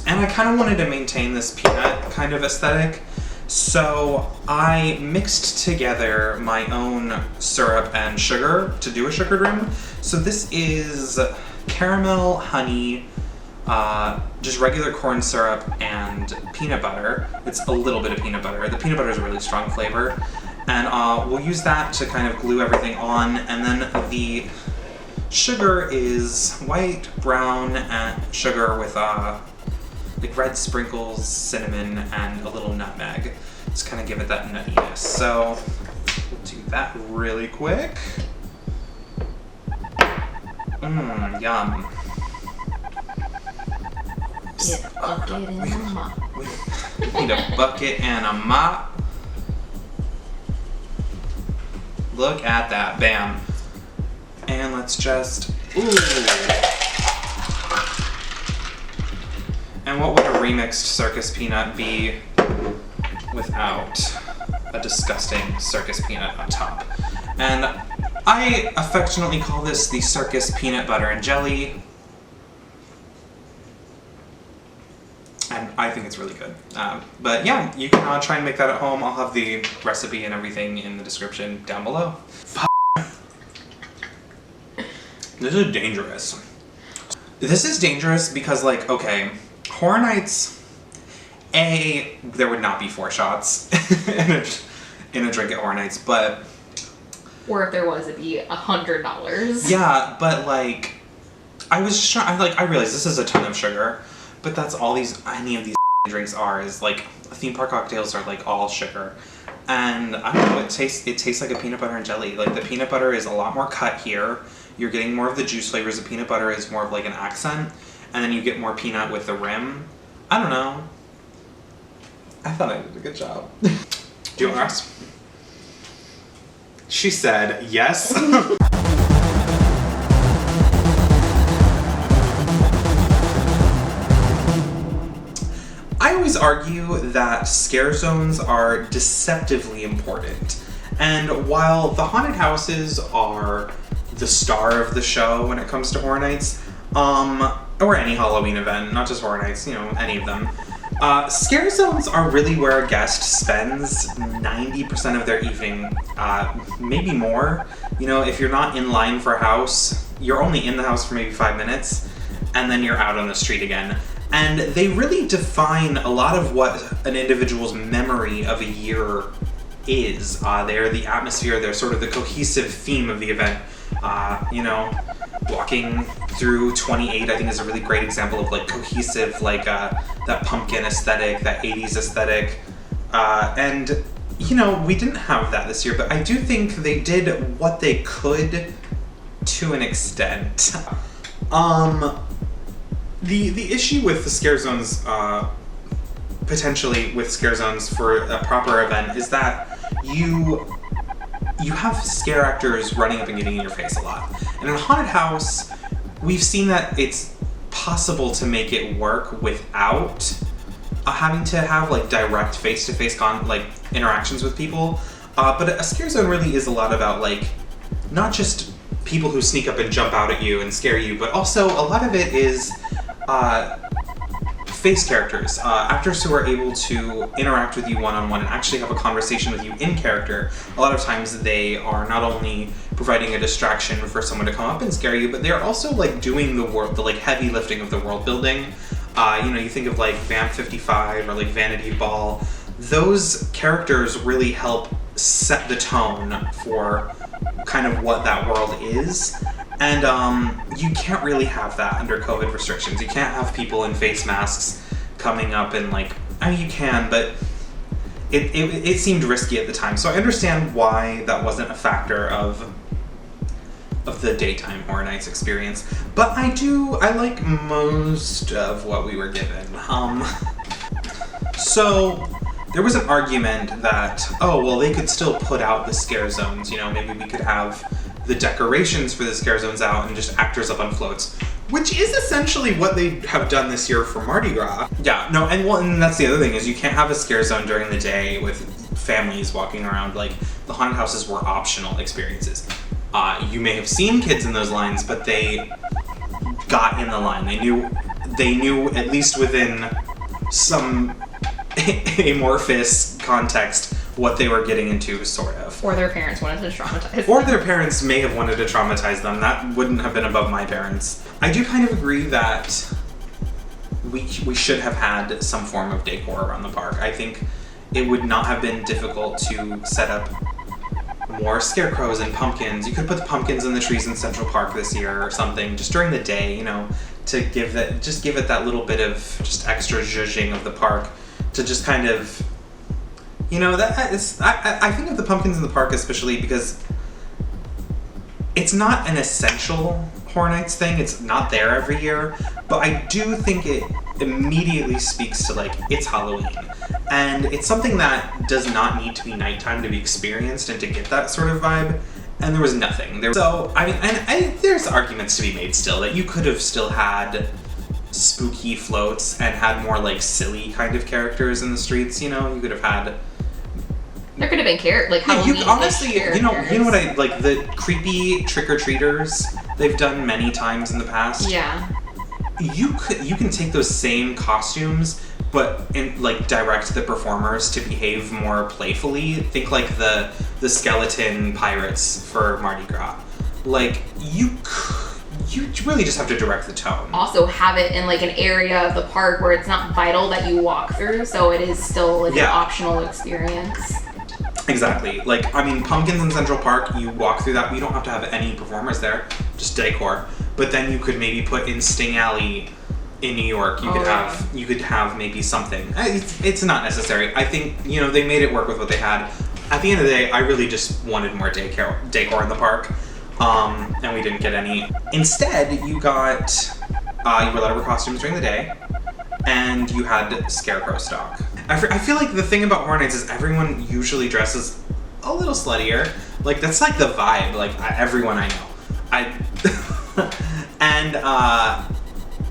And I kind of wanted to maintain this peanut kind of aesthetic. So I mixed together my own syrup and sugar to do a sugared rim. So this is caramel, honey, just regular corn syrup, and peanut butter. It's a little bit of peanut butter. The peanut butter is a really strong flavor. And we'll use that to kind of glue everything on. And then the sugar is white, brown, and sugar with like red sprinkles, cinnamon, and a little nutmeg. Just kind of give it that nuttiness. So we'll do that really quick. Yum.
Get a bucket and a mop.
We need a bucket and a mop. Look at that, bam. And let's just, ooh. And what would a remixed circus peanut be without a disgusting circus peanut on top? And I affectionately call this the circus peanut butter and jelly. And I think it's really good. But yeah, you can try and make that at home. I'll have the recipe and everything in the description down below. This is dangerous. This is dangerous because, like, okay, Horror Nights, there would not be 4 shots in a drink at Horror Nights, but...
Or if there was, it'd be $100.
Yeah, but, like, I was just trying, I realized this is a ton of sugar, but that's all any of these drinks are, is, like, theme park cocktails are, like, all sugar. And, I don't know, it tastes like a peanut butter and jelly. Like, the peanut butter is a lot more cut here. You're getting more of the juice flavors. The peanut butter is more of, like, an accent. And then you get more peanut with the rim. I don't know. I thought I did a good job. Do you want ours? She said yes. I always argue that scare zones are deceptively important. And while the haunted houses are the star of the show when it comes to Horror Nights, or any Halloween event, not just Horror Nights, any of them, scare zones are really where a guest spends 90% of their evening, maybe more. If you're not in line for a house, you're only in the house for maybe 5 minutes, and then you're out on the street again. And they really define a lot of what an individual's memory of a year is. They're the atmosphere, they're sort of the cohesive theme of the event. Walking through 28, I think, is a really great example of, like, cohesive, like, that pumpkin aesthetic, that 80s aesthetic. And, we didn't have that this year, but I do think they did what they could to an extent. The issue with the scare zones, potentially with scare zones for a proper event, is that you have scare actors running up and getting in your face a lot. And in a haunted house, we've seen that it's possible to make it work without having to have, like, direct face-to-face interactions with people. But a scare zone really is a lot about, like, not just people who sneak up and jump out at you and scare you, but also a lot of it is face characters, actors who are able to interact with you one-on-one and actually have a conversation with you in character. A lot of times they are not only providing a distraction for someone to come up and scare you, but they're also, like, doing the like, heavy lifting of the world building. You think of, like, Vamp 55 or, like, Vanity Ball. Those characters really help set the tone for kind of what that world is. And you can't really have that under COVID restrictions. You can't have people in face masks coming up and, like, I mean, you can, but it seemed risky at the time. So I understand why that wasn't a factor of the daytime Horror Nights experience. But I like most of what we were given. So there was an argument that, they could still put out the scare zones. Maybe we could have the decorations for the scare zones out and just actors up on floats, which is essentially what they have done this year for Mardi Gras. Yeah, no, and that's the other thing, is you can't have a scare zone during the day with families walking around. Like, the haunted houses were optional experiences. You may have seen kids in those lines, but they got in the line. They knew at least within some amorphous context what they were getting into, sort of.
Or their parents wanted to traumatize them.
Or their parents may have wanted to traumatize them. That wouldn't have been above my parents. I do kind of agree that we should have had some form of decor around the park. I think it would not have been difficult to set up more scarecrows and pumpkins. You could put the pumpkins in the trees in Central Park this year or something, just during the day, to give it that little bit of just extra zhuzhing of the park, to just kind of, that is, I think of the pumpkins in the park especially because it's not an essential Horror Nights thing. It's not there every year, but I do think it immediately speaks to, like, it's Halloween. And it's something that does not need to be nighttime to be experienced and to get that sort of vibe. And there was nothing. So, I mean, and there's arguments to be made still that you could have still had spooky floats and had more, like, silly kind of characters in the streets, you could have had...
There could have been Halloween.
Honestly, you know what I like, the creepy trick-or-treaters they've done many times in the past.
Yeah.
You can take those same costumes, like direct the performers to behave more playfully. Think like the skeleton pirates for Mardi Gras. Like you really just have to direct the tone.
Also have it in like an area of the park where it's not vital that you walk through, so it is still like an optional experience.
Exactly. Like, I mean, Pumpkins in Central Park, you walk through that, you don't have to have any performers there, just decor. But then you could maybe put in Sting Alley in New York. You could have maybe something. It's not necessary. I think, you know, they made it work with what they had. At the end of the day, I really just wanted more decor in the park. And we didn't get any. Instead, you were allowed to wear costumes during the day, and you had Scarecrow stock. I feel like the thing about Horror Nights is everyone usually dresses a little sluttier. Like, that's like the vibe, like everyone I know. And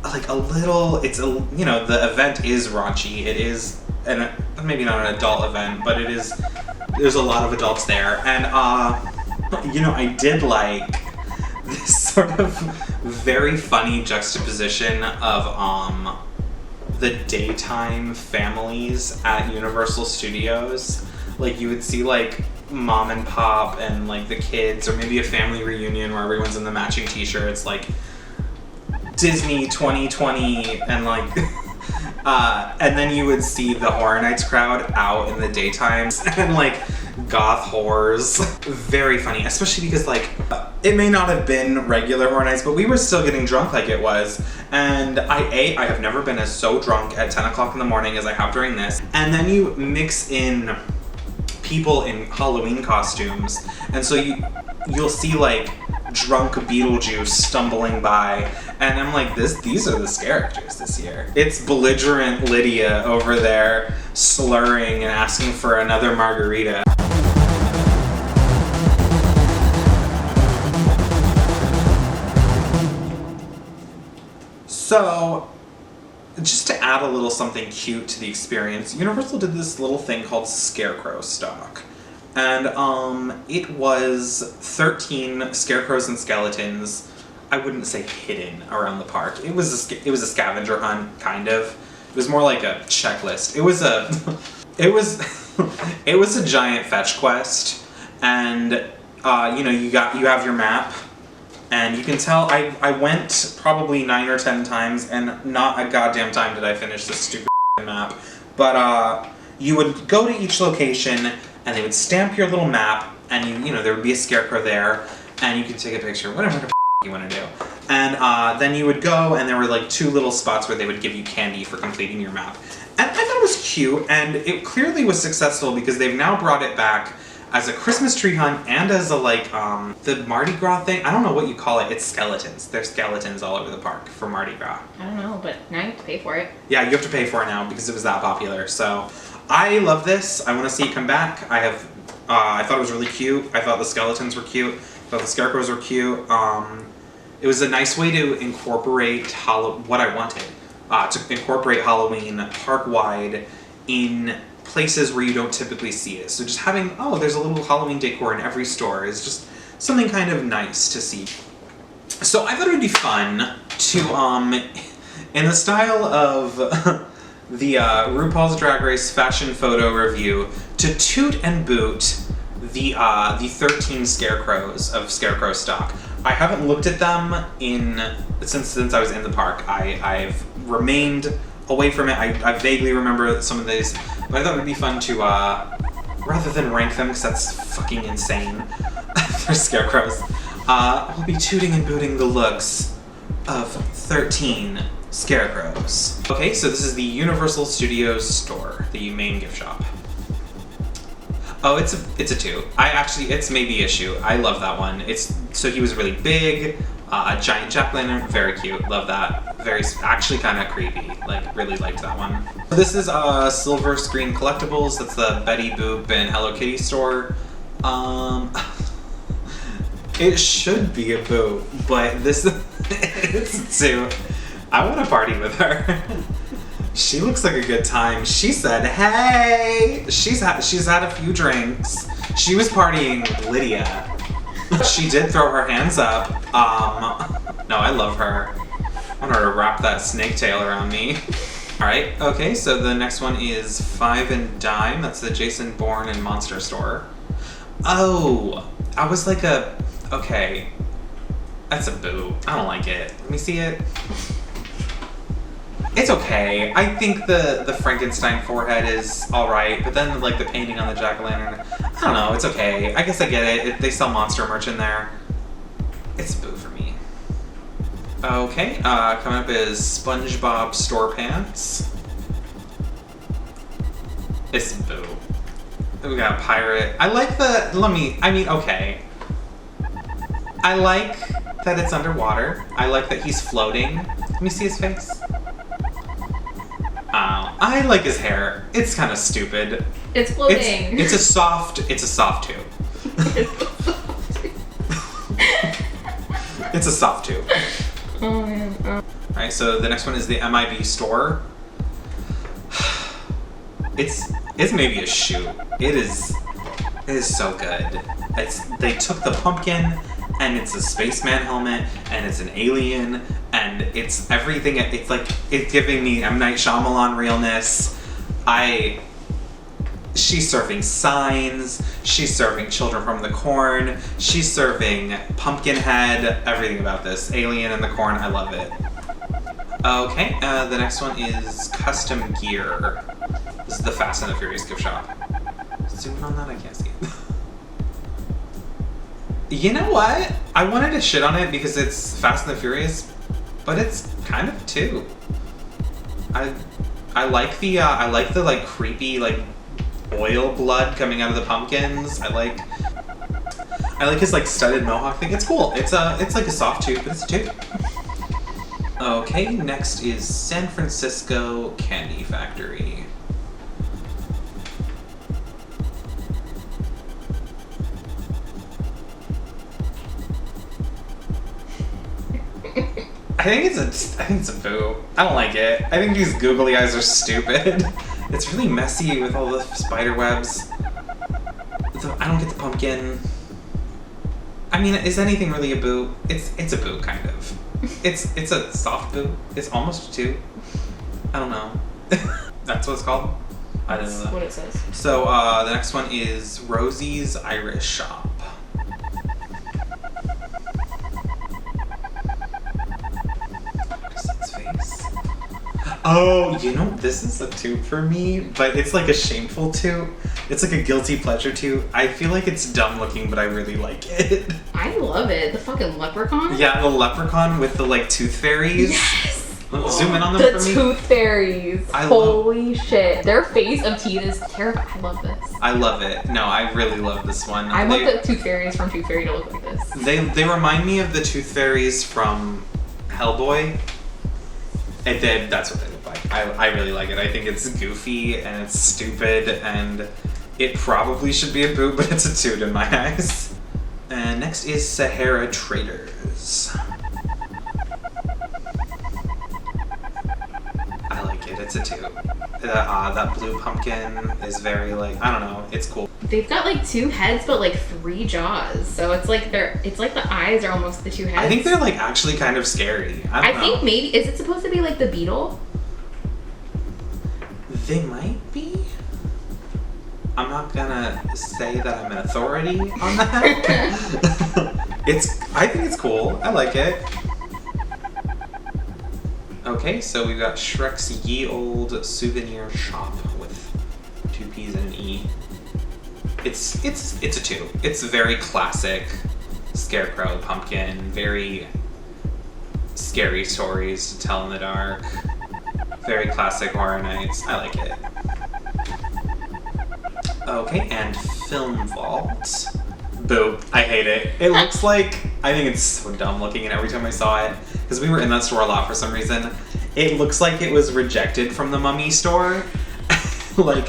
like a little, you know, the event is raunchy. It is, and maybe not an adult event, but it is, there's a lot of adults there. And you know, I did like this sort of very funny juxtaposition of the daytime families at Universal Studios. Like, you would see like mom and pop and like the kids, or maybe a family reunion where everyone's in the matching t-shirts, like Disney 2020, and like and then you would see the Horror Nights crowd out in the daytime and like goth whores. Very funny, especially because like it may not have been regular Horror Nights, but we were still getting drunk like it was. And I have never been so drunk at 10 o'clock in the morning as I have during this. And then you mix in people in Halloween costumes, and so you'll see like drunk Beetlejuice stumbling by, and I'm like, these are the characters this year. It's belligerent Lydia over there slurring and asking for another margarita. So, just to add a little something cute to the experience, Universal did this little thing called Scarecrow stock. And it was 13 scarecrows and skeletons. I wouldn't say hidden around the park. It was a scavenger hunt, kind of. It was more like a checklist. It was a giant fetch quest, and you know, you have your map. And you can tell I went probably 9 or 10 times, and not a goddamn time did I finish this stupid map. But you would go to each location, and they would stamp your little map, and you know, there would be a scarecrow there, and you could take a picture, whatever the you want to do. And then you would go, and there were like 2 little spots where they would give you candy for completing your map. And I thought it was cute, and it clearly was successful because they've now brought it back as a Christmas tree hunt and as a like the Mardi Gras thing. I don't know what you call it. It's skeletons. There's skeletons all over the park for Mardi Gras.
I don't know, but now you have to pay for it.
Yeah, you have to pay for it now because it was that popular. So I love this. I want to see it come back. I thought it was really cute. I thought the skeletons were cute. I thought the scarecrows were cute. It was a nice way to incorporate what I wanted to incorporate Halloween park-wide in places where you don't typically see it. So just having, there's a little Halloween decor in every store is just something kind of nice to see. So I thought it would be fun to, in the style of the RuPaul's Drag Race fashion photo review, to toot and boot the 13 scarecrows of Scarecrow stock. I haven't looked at them since I was in the park. I've remained away from it. I vaguely remember some of these, but I thought it would be fun to, rather than rank them, because that's fucking insane, they're scarecrows, we'll be tooting and booting the looks of 13 scarecrows. Okay, so this is the Universal Studios store, the main gift shop. Oh, it's a 2. It's maybe a shoe. I love that one. So he was really big, a giant jack-o'-lantern, very cute, love that. Actually kind of creepy, like really liked that one. This is Silver Screen Collectibles. That's the Betty Boop and Hello Kitty store. It should be a Boop, but it's a 2. I want to party with her. She looks like a good time. She said, hey! She's had a few drinks. She was partying with Lydia. She did throw her hands up. No, I love her. I want her to wrap that snake tail around me. Alright, okay, so the next one is Five and Dime. That's the Jason Bourne and Monster Store. Oh, I was like okay. That's a boo. I don't like it. Let me see it. It's okay. I think the Frankenstein forehead is alright, but then like the painting on the jack-o'-lantern, I don't know, it's okay. I guess I get it. They sell monster merch in there. It's a boo for me. Okay, coming up is SpongeBob Store Pants. It's a boo. We got a pirate. I like okay. I like that it's underwater. I like that he's floating. Let me see his face. I like his hair. It's kind of stupid.
It's floating.
It's a soft tube. It's a soft tube.
Oh man.
Alright, so the next one is the MIB store. It's maybe a shoe. It is so good. They took the pumpkin, and it's a spaceman helmet, and it's an alien, and it's everything. It's giving me M. Night Shyamalan realness. She's serving signs. She's serving Children from the Corn. She's serving Pumpkinhead. Everything about this alien and the corn. I love it. Okay, the next one is Custom Gear. This is the Fast and the Furious gift shop. Zoom in on that, I can't see it. You know what? I wanted to shit on it because it's Fast and the Furious, but it's kind of too. I like the like creepy like oil blood coming out of the pumpkins. I like his like studded mohawk thing. It's cool. It's like a soft tube, but it's a tube. Okay, next is San Francisco Candy Factory. I think it's a boo. I don't like it. I think these googly eyes are stupid. It's really messy with all the spider webs. I don't get the pumpkin. I mean, is anything really a boo? It's a boo, kind of. It's a soft boo. It's almost a two. I don't know. That's what it's called? I don't know.
That's what it says.
So the next one is Rosie's Irish Shop. Oh, you know, this is a toot for me, but it's like a shameful toot. It's like a guilty pleasure toot. I feel like it's dumb looking, but I really like it.
I love it. The fucking leprechaun?
Yeah, the leprechaun with the like tooth fairies.
Yes!
Zoom in on them for me.
The tooth fairies. Holy shit. Their face of teeth is terrifying. I love this.
I love it. No, I really love this one.
I want the tooth fairies from Tooth Fairy to look like this.
They remind me of the tooth fairies from Hellboy. That's what they look like. I really like it. I think it's goofy and it's stupid and it probably should be a boo, but it's a toot in my eyes. And next is Sahara Traders. I like it. It's a toot. That blue pumpkin is very like, I don't know. It's cool.
They've got like two heads, but like three jaws. So it's like the eyes are almost the two heads.
I think they're like actually kind of scary. I don't know.
think maybe, is it supposed to be like the beetle?
They might be. I'm not gonna say that I'm an authority on that. I think it's cool. I like it. Okay, so we've got Shrek's Ye Old Souvenir Shop with 2 P's and an E. It's a 2. It's very classic Scarecrow pumpkin, very scary stories to tell in the dark. Very classic Horror Nights. I like it. Okay, and Film Vault. Boo. I hate it. It looks like, I think it's so dumb looking, and every time I saw it, because we were in that store a lot for some reason, it looks like it was rejected from the Mummy store. Like,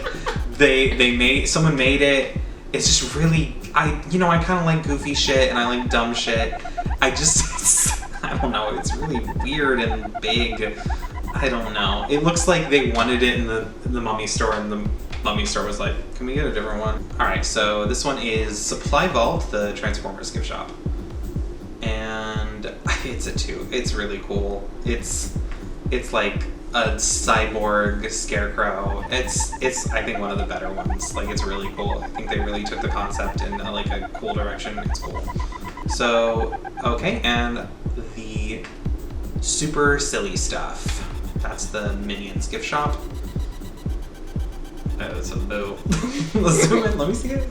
someone made it. It's just really, I kind of like goofy shit, and I like dumb shit. I don't know, it's really weird and big. I don't know. It looks like they wanted it in the Mummy store, and the Mummy store was like, can we get a different one? Alright, so this one is Supply Vault, the Transformers gift shop. And it's a 2. It's really cool. It's like a cyborg Scarecrow. It's I think one of the better ones. Like, it's really cool. I think they really took the concept in like a cool direction. It's cool. So, okay, and the super silly stuff. That's the Minions gift shop. Oh, that's a boo. Let's zoom in, let me see it.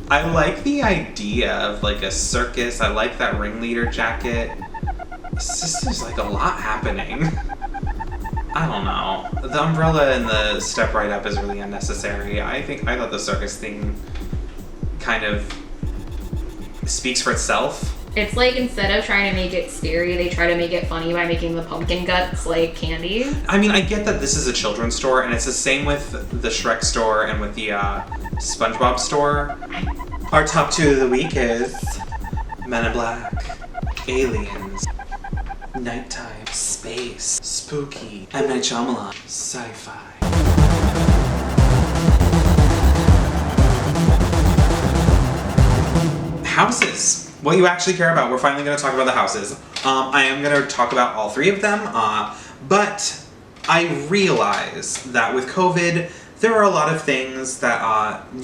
I like the idea of like a circus. I like that ringleader jacket. It's just, there's like a lot happening. I don't know. The umbrella and the step right up is really unnecessary. I thought the circus thing kind of speaks for itself.
It's like, instead of trying to make it scary, they try to make it funny by making the pumpkin guts like candy.
I mean, I get that this is a children's store, and it's the same with the Shrek store and with the SpongeBob store. Our top 2 of the week is Men in Black, Aliens, Nighttime, Space, Spooky, M. Night Shyamalan, Sci-Fi. Houses. What you actually care about. We're finally going to talk about the houses. I am going to talk about all 3 of them, but I realize that with COVID, there are a lot of things that,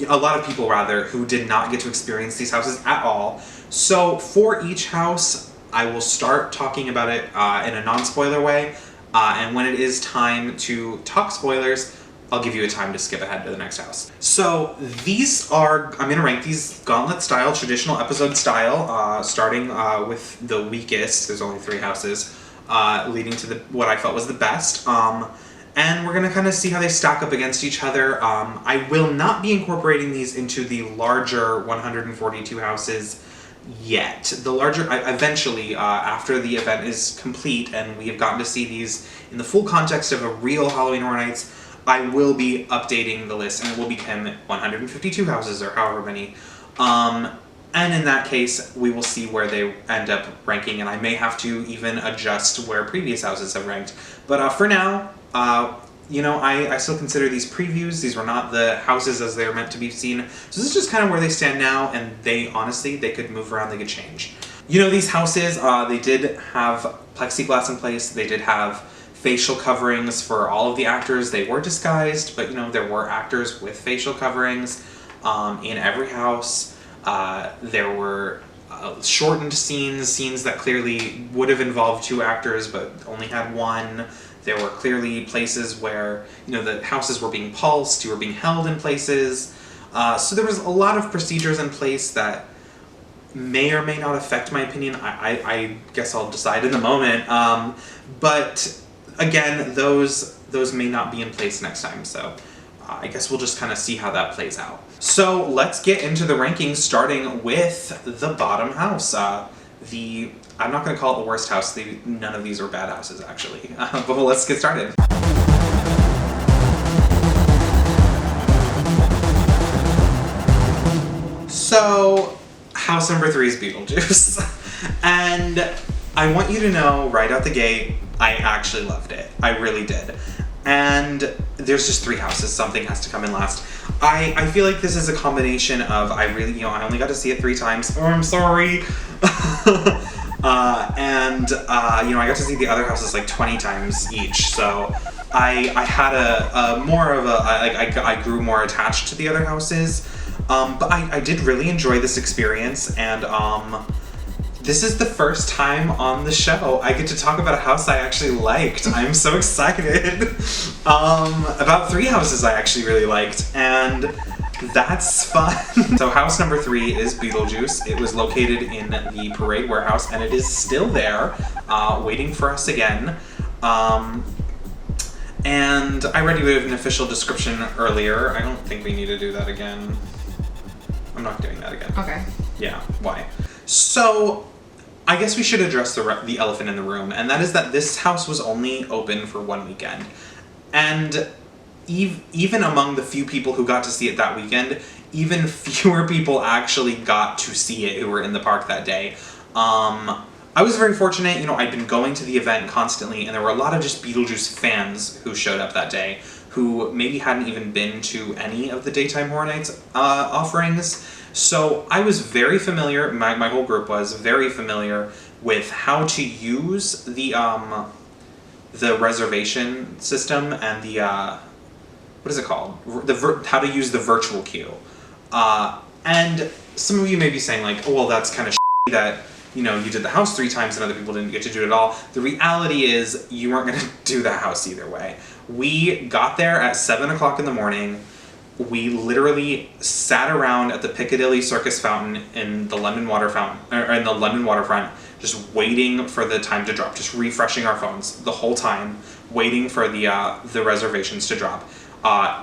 a lot of people rather, who did not get to experience these houses at all. So for each house, I will start talking about it in a non-spoiler way, and when it is time to talk spoilers, I'll give you a time to skip ahead to the next house. So these are, I'm going to rank these gauntlet style, traditional episode style, starting with the weakest. There's only 3 houses, leading to what I felt was the best. And we're going to kind of see how they stack up against each other. I will not be incorporating these into the larger 142 houses yet. The larger, eventually, after the event is complete and we have gotten to see these in the full context of a real Halloween Horror Nights, I will be updating the list, and it will become 152 houses, or however many. And in that case, we will see where they end up ranking, and I may have to even adjust where previous houses have ranked. But for now, you know, I still consider these previews. These were not the houses as they're meant to be seen. So this is just kind of where they stand now, and they, honestly, they could move around, they could change. You know, these houses, they did have plexiglass in place. They did have facial coverings for all of the actors. They were disguised, but you know, there were actors with facial coverings in every house. There were shortened scenes that clearly would have involved 2 actors but only had 1. There were clearly places where, you know, the houses were being pulsed, you were being held in places. So there was a lot of procedures in place that may or may not affect my opinion. I guess I'll decide in the moment. But again, those may not be in place next time, so I guess we'll just kind of see how that plays out. So let's get into the rankings, starting with the bottom house. I'm not going to call it the worst house. None of these are bad houses, actually. But let's get started. So, house number 3 is Beetlejuice. And I want you to know right out the gate, I actually loved it. I really did. And there's just 3 houses. Something has to come in last. I feel like this is a combination of, I only got to see it 3 times. Oh, I'm sorry. I got to see the other houses like 20 times each. So I had I grew more attached to the other houses. But I did really enjoy this experience, and this is the first time on the show I get to talk about a house I actually liked. I'm so excited. About 3 houses I actually really liked, and that's fun. So house number 3 is Beetlejuice. It was located in the Parade Warehouse, and it is still there, waiting for us again. And I read you an official description earlier. I don't think we need to do that again. I'm not doing that again.
Okay.
Yeah, why? So, I guess we should address the elephant in the room, and that is that this house was only open for 1 weekend. And even among the few people who got to see it that weekend, even fewer people actually got to see it who were in the park that day. I was very fortunate, you know, I'd been going to the event constantly, and there were a lot of just Beetlejuice fans who showed up that day, who maybe hadn't even been to any of the Daytime Horror Nights offerings. So I was very familiar, my whole group was very familiar with how to use the the reservation system and the what is it called? How to use the virtual queue. And some of you may be saying like, oh well, that's kind of that you did the house 3 times and other people didn't get to do it at all. The reality is you weren't going to do the house either way. We got there at 7 o'clock in the morning. We literally sat around at the Piccadilly Circus fountain in the London waterfront, just waiting for the time to drop, just refreshing our phones the whole time, waiting for the reservations to drop.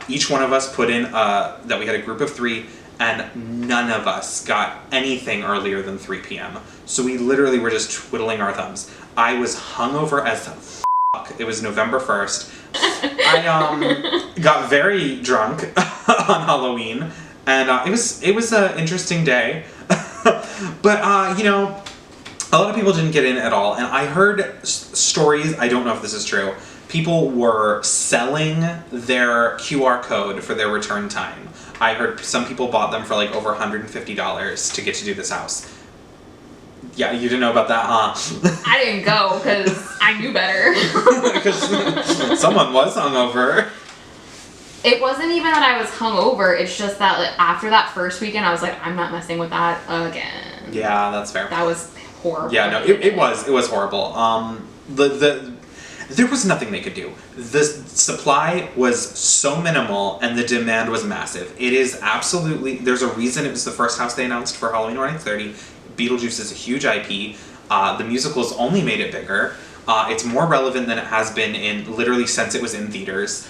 Each one of us put in that we had a group of 3, and none of us got anything earlier than 3 p.m. So we literally were just twiddling our thumbs. I was hungover as fuck. It was November 1st. I got very drunk on Halloween, and it was an interesting day. But a lot of people didn't get in at all, and I heard stories. I don't know if this is true. People were selling their QR code for their return time. I heard some people bought them for like over $150 to get to do this house. Yeah, you didn't know about that, huh?
I didn't go because I knew better.
Because someone was hungover.
It wasn't even that I was hungover. It's just that like, after that first weekend, I was like, I'm not messing with that again.
Yeah, that's fair.
That was horrible.
Yeah, no, it was horrible. There was nothing they could do. The supply was so minimal and the demand was massive. It is absolutely, there's a reason it was the first house they announced for Halloween Horror Nights 30. Beetlejuice is a huge IP. The musicals only made it bigger. It's more relevant than it has been in literally since it was in theaters.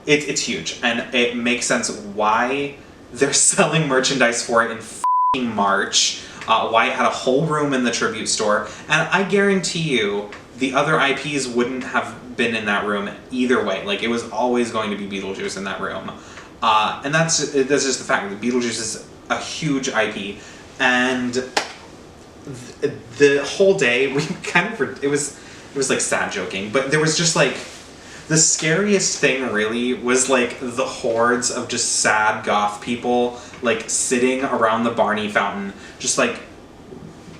It's huge, and it makes sense why they're selling merchandise for it in f***ing March. Why it had a whole room in the tribute store, and I guarantee you the other IPs wouldn't have been in that room either way. Like, it was always going to be Beetlejuice in that room. And that's just the fact that Beetlejuice is a huge IP. And the whole day, we kind of, it was like sad joking, but there was just like, the scariest thing really was like the hordes of just sad goth people like sitting around the Barney fountain, just like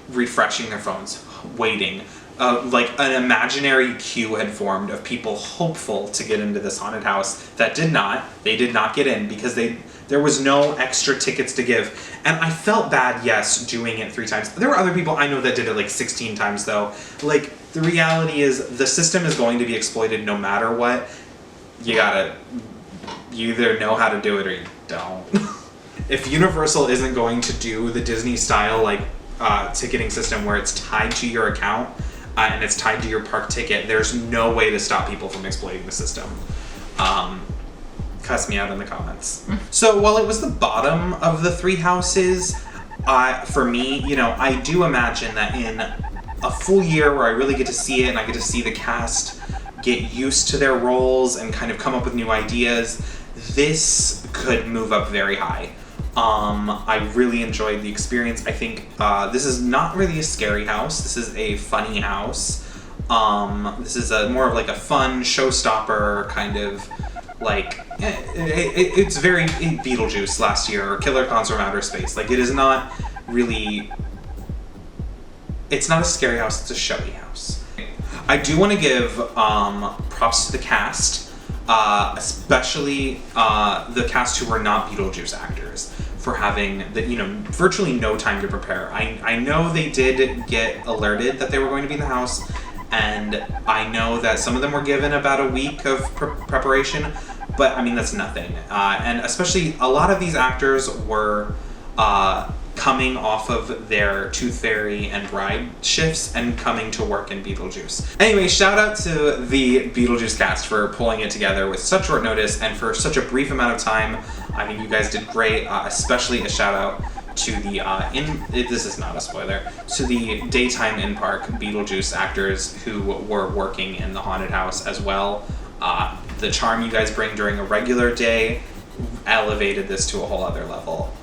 refreshing their phones, waiting. Like an imaginary queue had formed of people hopeful to get into this haunted house that did not get in because there was no extra tickets to give. And I felt bad, yes, doing it 3 times. There were other people I know that did it like 16 times though. Like, the reality is the system is going to be exploited no matter what. You either know how to do it or you don't. If Universal isn't going to do the Disney style like ticketing system where it's tied to your account and it's tied to your park ticket, there's no way to stop people from exploiting the system. Cuss me out in the comments. So while it was the bottom of the 3 houses, for me, I do imagine that in a full year where I really get to see it and I get to see the cast get used to their roles and kind of come up with new ideas, this could move up very high. I really enjoyed the experience. I think this is not really a scary house. This is a funny house. This is more of like a fun showstopper kind of like, it's very Beetlejuice last year or Killer Clowns from Outer Space. Like, it is not really, it's not a scary house, it's a showy house. I do want to give props to the cast, especially the cast who were not Beetlejuice actors, for having virtually no time to prepare. I know they did get alerted that they were going to be in the house, and I know that some of them were given about a week of preparation, but I mean, that's nothing. And especially a lot of these actors were coming off of their Tooth Fairy and Bride shifts and coming to work in Beetlejuice. Anyway, shout out to the Beetlejuice cast for pulling it together with such short notice and for such a brief amount of time. I mean, you guys did great, especially a shout out to the, this is not a spoiler, to the daytime in-park Beetlejuice actors who were working in the haunted house as well. The charm you guys bring during a regular day elevated this to a whole other level.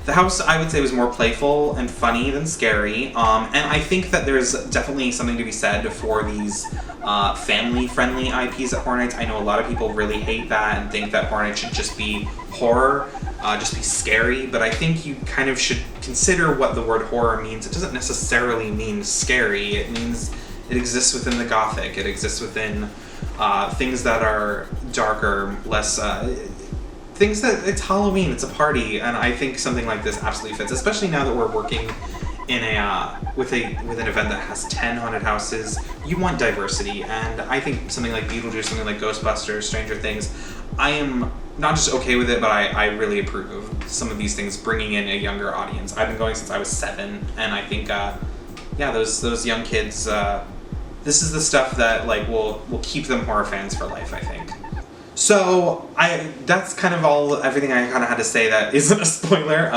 The house, I would say, was more playful and funny than scary, and I think that there's definitely something to be said for these family-friendly IPs at Horror Nights. I know a lot of people really hate that and think that Horror Nights should just be horror, just be scary, but I think you kind of should consider what the word horror means. It doesn't necessarily mean scary. It means It exists within the Gothic. It exists within things that are darker, less things that it's Halloween. It's a party, and I think something like this absolutely fits, especially now that we're working in with an event that has 10 haunted houses. You want diversity, and I think something like Beetlejuice, something like Ghostbusters, Stranger Things, I am not just okay with it, but I really approve of some of these things bringing in a younger audience. I've been going since I was 7, and I think those young kids, this is the stuff that like will keep them horror fans for life, I think. So that's kind of everything I kind of had to say that isn't a spoiler.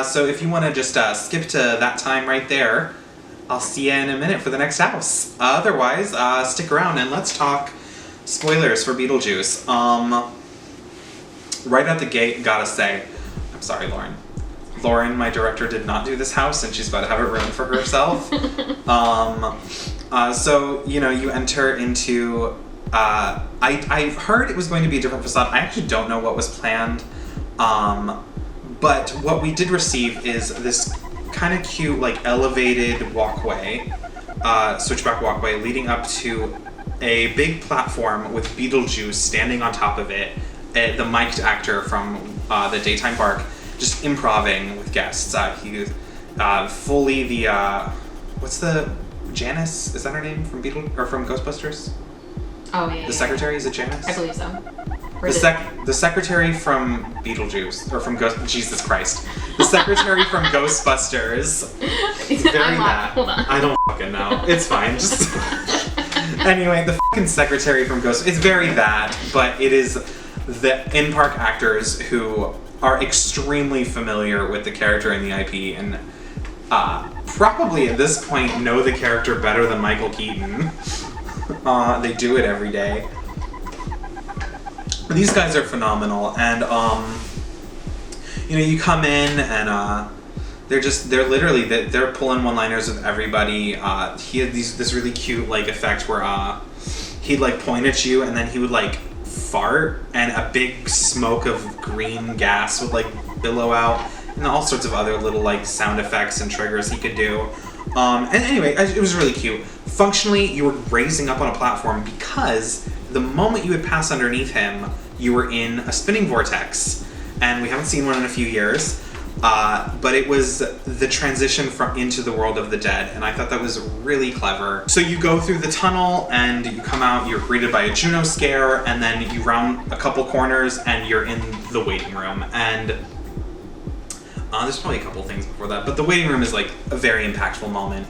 So if you want to just skip to that time right there, I'll see you in a minute for the next house. Otherwise, stick around and let's talk spoilers for Beetlejuice. Right out the gate, gotta say, I'm sorry, Lauren. Lauren, my director, did not do this house, and she's about to have it ruined for herself. So you enter into. I heard it was going to be a different facade. I actually don't know what was planned, but what we did receive is this kind of cute, like, elevated walkway, switchback walkway, leading up to a big platform with Beetlejuice standing on top of it, the mic'd actor from the daytime park, just improvising with guests. He fully the what's the Janice? Is that her name from from Ghostbusters?
Oh yeah.
The secretary, is it Janice?
I believe so.
The secretary from Beetlejuice, or from Jesus Christ, the secretary from Ghostbusters. It's very that.
Hold on.
I don't fucking know. It's fine. Just anyway, the fucking secretary from Ghost. It's very that, but it is the in-park actors who are extremely familiar with the character and the IP, and probably at this point know the character better than Michael Keaton. They do it every day. These guys are phenomenal, and you come in and they're literally they're pulling one-liners with everybody. He had this really cute like effect where he'd like point at you and then he would like fart and a big smoke of green gas would like billow out, and all sorts of other little like sound effects and triggers he could do. And anyway, it was really cute. Functionally, you were raising up on a platform because the moment you would pass underneath him, you were in a spinning vortex. And we haven't seen one in a few years, but it was the transition from into the world of the dead, and I thought that was really clever. So you go through the tunnel and you come out, you're greeted by a Juno scare, and then you round a couple corners and you're in the waiting room. And there's probably a couple things before that, but the waiting room is like a very impactful moment.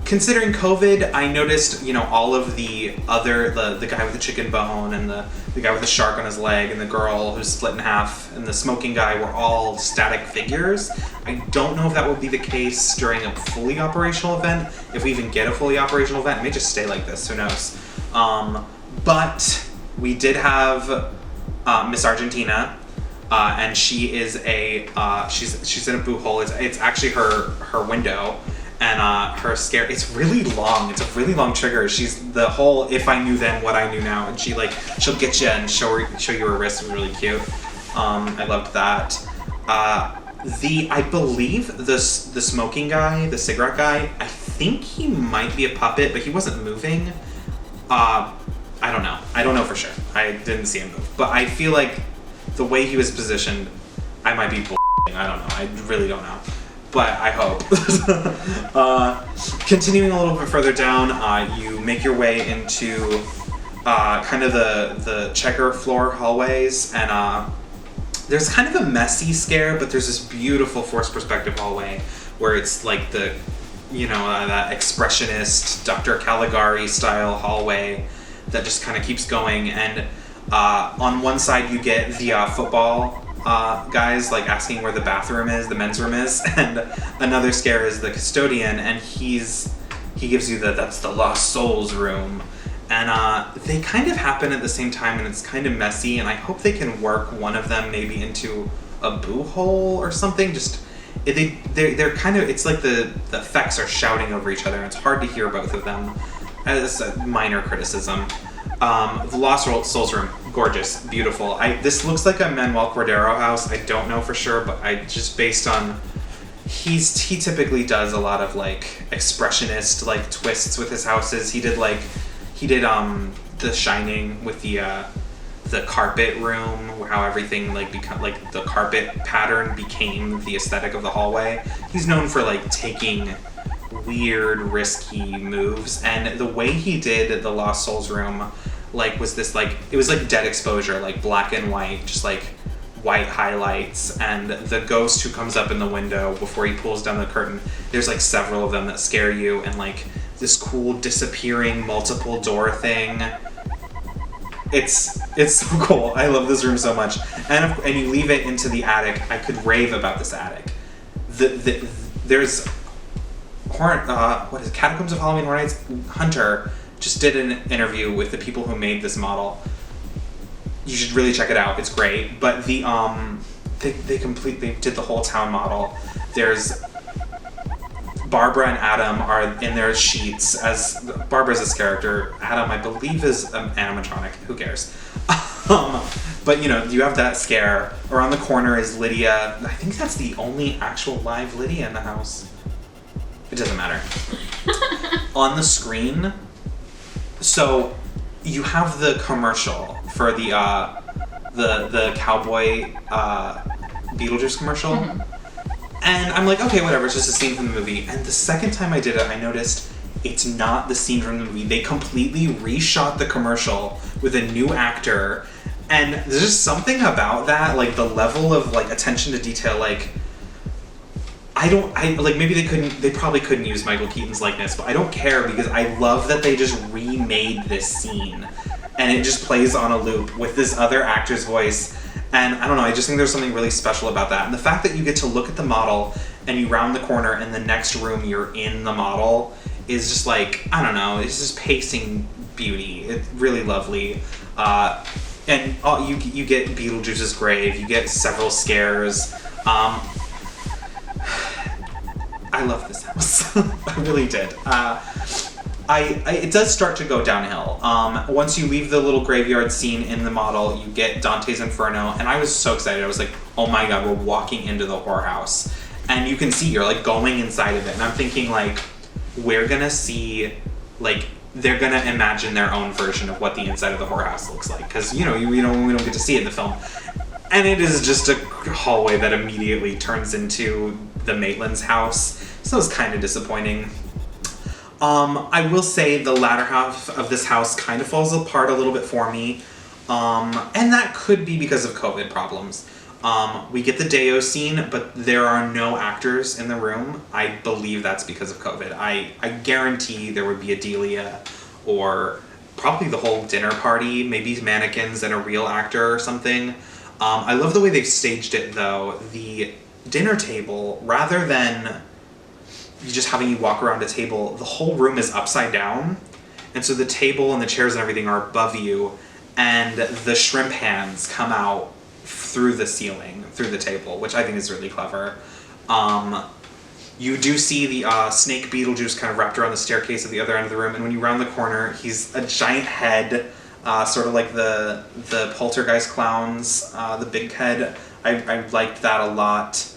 Considering COVID, I noticed, all of the guy with the chicken bone and the guy with the shark on his leg and the girl who's split in half and the smoking guy were all static figures. I don't know if that will be the case during a fully operational event. If we even get a fully operational event, it may just stay like this, who knows. But we did have Miss Argentina, and she is she's in a boo hole. It's actually her window. And her scare, it's really long. It's a really long trigger. She's the whole "if I knew then what I knew now," and she'll get you and show you her wrist. It was really cute. I loved that. I believe the smoking guy, the cigarette guy, I think he might be a puppet, but he wasn't moving. I don't know. I don't know for sure. I didn't see him move, but I feel like the way he was positioned, I might be bullshitting. I don't know. I really don't know. But I hope. Continuing a little bit further down, you make your way into kind of the checker floor hallways, and there's kind of a messy scare, but there's this beautiful forced perspective hallway where it's like that expressionist Dr. Caligari style hallway that just kind of keeps going, and on one side you get the football guys like asking where the bathroom is, the men's room is, and another scare is the custodian, and he gives you that's the lost souls room, and they kind of happen at the same time, and it's kind of messy, and I hope they can work one of them maybe into a boo hole or something. Just they're kind of, it's like the effects are shouting over each other, and it's hard to hear both of them. As a minor criticism. The Lost Souls room, gorgeous, beautiful. This looks like a Manuel Cordero house. I don't know for sure, but I just based on, he typically does a lot of like expressionist like twists with his houses. He did The Shining with the carpet room, how everything like the carpet pattern became the aesthetic of the hallway. He's known for like taking weird, risky moves, and the way he did the Lost Souls room, like, was this like, it was like dead exposure, like black and white, just like white highlights, and the ghost who comes up in the window before he pulls down the curtain, there's like several of them that scare you, and like this cool disappearing multiple door thing. It's so cool. I love this room so much. And you leave it into the attic. I could rave about this attic. There's Catacombs of Halloween Horror Nights. Hunter just did an interview with the people who made this model. You should really check it out. It's great. But they did the whole town model. There's Barbara and Adam are in their sheets, as Barbara's this character. Adam, I believe, is an animatronic. Who cares? But you know, you have that scare. Around the corner is Lydia. I think that's the only actual live Lydia in the house. It doesn't matter. On the screen, so you have the commercial for the cowboy Beetlejuice commercial. Mm-hmm. And I'm like, okay, whatever, it's just a scene from the movie. And the second time I did it, I noticed it's not the scene from the movie. They completely reshot the commercial with a new actor. And there's just something about that, like the level of like attention to detail, like maybe they probably couldn't use Michael Keaton's likeness, but I don't care because I love that they just remade this scene. And it just plays on a loop with this other actor's voice. And I don't know, I just think there's something really special about that. And the fact that you get to look at the model and you round the corner and the next room you're in the model is just like, I don't know, it's just pacing beauty. It's really lovely. And you get Beetlejuice's grave, you get several scares. I love this house. I really did. It does start to go downhill. Once you leave the little graveyard scene in the model, you get Dante's Inferno, and I was so excited. I was like, oh my god, we're walking into the horror house. And you can see you're like going inside of it, and I'm thinking like, we're gonna see, like, they're gonna imagine their own version of what the inside of the horror house looks like, because we don't get to see it in the film. And it is just a hallway that immediately turns into the Maitland's house, so it's kind of disappointing. I will say the latter half of this house kind of falls apart a little bit for me, and that could be because of COVID problems. We get the Deo scene, but there are no actors in the room. I believe that's because of COVID. I guarantee there would be a Delia, or probably the whole dinner party, maybe mannequins and a real actor or something. I love the way they've staged it, though. The dinner table, rather than just having you walk around a table, the whole room is upside down, and so the table and the chairs and everything are above you, and the shrimp hands come out through the ceiling, through the table, which I think is really clever. You do see the snake Beetlejuice kind of wrapped around the staircase at the other end of the room, and when you round the corner, he's a giant head, sort of like the Poltergeist clowns, the big head. I liked that a lot.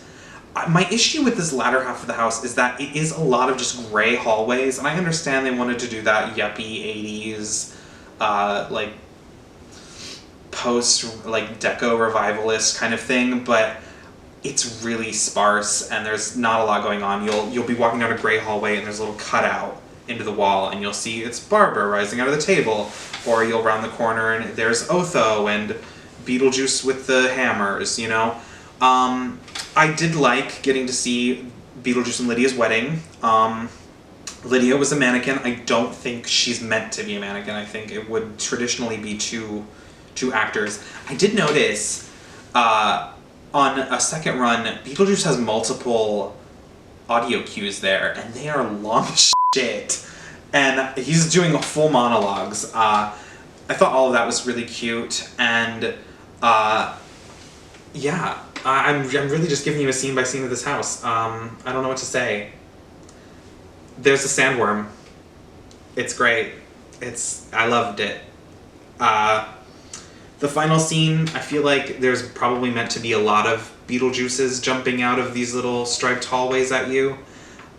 My issue with this latter half of the house is that it is a lot of just gray hallways, and I understand they wanted to do that yuppie 80s, like post like deco revivalist kind of thing, but it's really sparse and there's not a lot going on. You'll be walking down a gray hallway and there's a little cutout into the wall and you'll see it's Barbara rising out of the table, or you'll round the corner and there's Otho and Beetlejuice with the hammers, you know. I did like getting to see Beetlejuice and Lydia's wedding. Lydia was a mannequin. I don't think she's meant to be a mannequin. I think it would traditionally be two actors. I did notice on a second run, Beetlejuice has multiple audio cues there, and they are long as shit. And he's doing full monologues. I thought all of that was really cute, and yeah, I'm really just giving you a scene by scene of this house. I don't know what to say. There's a sandworm. It's great. I loved it. The final scene, I feel like there's probably meant to be a lot of Beetlejuices jumping out of these little striped hallways at you.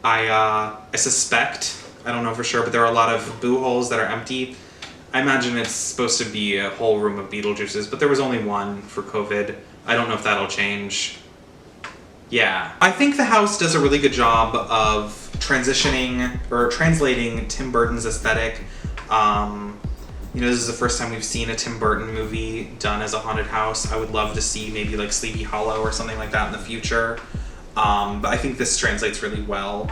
I suspect, I don't know for sure, but there are a lot of boo holes that are empty. I imagine it's supposed to be a whole room of Beetlejuices, but there was only one for COVID. I don't know if that'll change. Yeah. I think the house does a really good job of transitioning or translating Tim Burton's aesthetic. This is the first time we've seen a Tim Burton movie done as a haunted house. I would love to see maybe like Sleepy Hollow or something like that in the future. But I think this translates really well.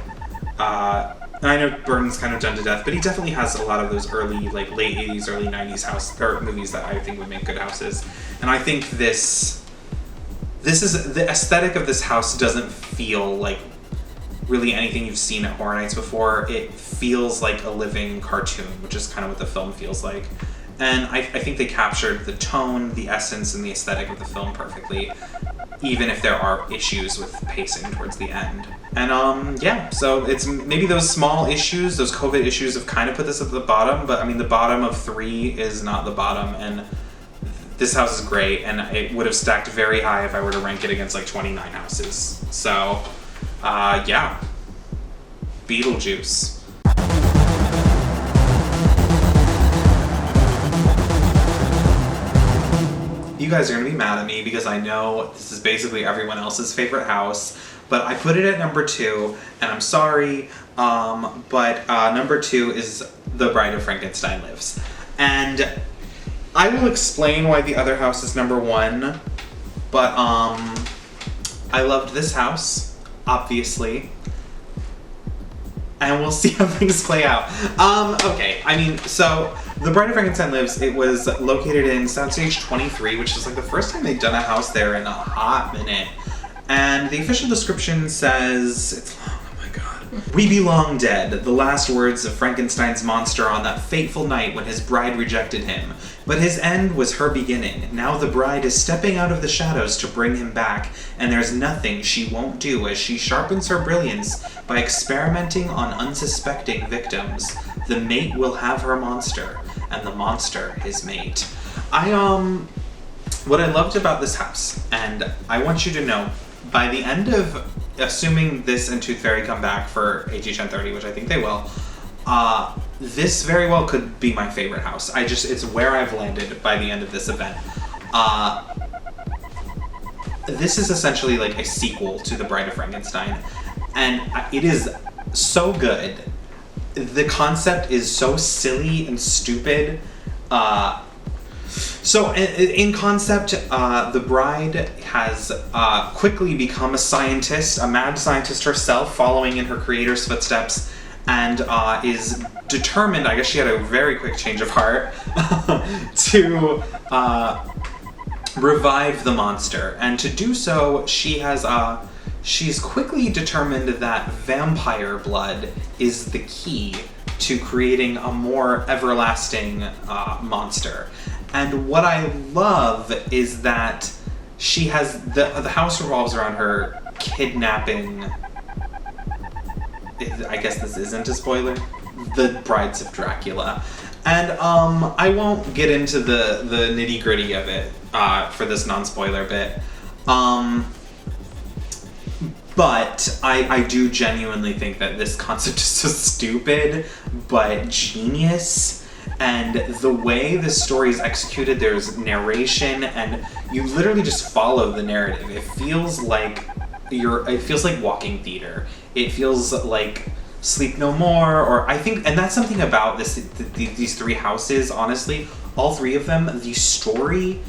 And I know Burton's kind of done to death, but he definitely has a lot of those early, like late 80s, early 90s house or movies that I think would make good houses. And I think this is the aesthetic of this house doesn't feel like really anything you've seen at Horror Nights before. It feels like a living cartoon, which is kind of what the film feels like. And I think they captured the tone, the essence, and the aesthetic of the film perfectly, even if there are issues with pacing towards the end. And so it's maybe those small issues, those COVID issues have kind of put this at the bottom, but I mean the bottom of 3 is not the bottom, and this house is great, and it would have stacked very high if I were to rank it against like 29 houses. So, Beetlejuice. You guys are going to be mad at me because I know this is basically everyone else's favorite house, but I put it at number 2, and I'm sorry, but number 2 is The Bride of Frankenstein Lives. And I will explain why the other house is number 1, but I loved this house, obviously. And we'll see how things play out. So The Bride of Frankenstein Lives, it was located in Soundstage 23, which is like the first time they've done a house there in a hot minute. And the official description says, it's long, oh my god. We be long dead, the last words of Frankenstein's monster on that fateful night when his bride rejected him. But his end was her beginning. Now the bride is stepping out of the shadows to bring him back, and there's nothing she won't do as she sharpens her brilliance by experimenting on unsuspecting victims. The mate will have her monster, and the monster his mate. What I loved about this house, and I want you to know, by the end of, assuming this and Tooth Fairy come back for HHN 30, which I think they will, this very well could be my favorite house. It's where I've landed by the end of this event. This is essentially like a sequel to The Bride of Frankenstein, and it is so good. The concept is so silly and stupid. So in concept, the bride has quickly become a scientist, a mad scientist herself, following in her creator's footsteps, and is determined, I guess she had a very quick change of heart, to revive the monster. And to do so, she's quickly determined that vampire blood is the key to creating a more everlasting monster. And what I love is that she has, the house revolves around her kidnapping, I guess this isn't a spoiler, the Brides of Dracula. And I won't get into the nitty gritty of it for this non-spoiler bit. But I do genuinely think that this concept is so stupid, but genius. And the way this story is executed, there's narration, and you literally just follow the narrative. It feels like walking theater. It feels like Sleep No More, or I think, and that's something about these 3 houses, honestly, all 3 of them, the story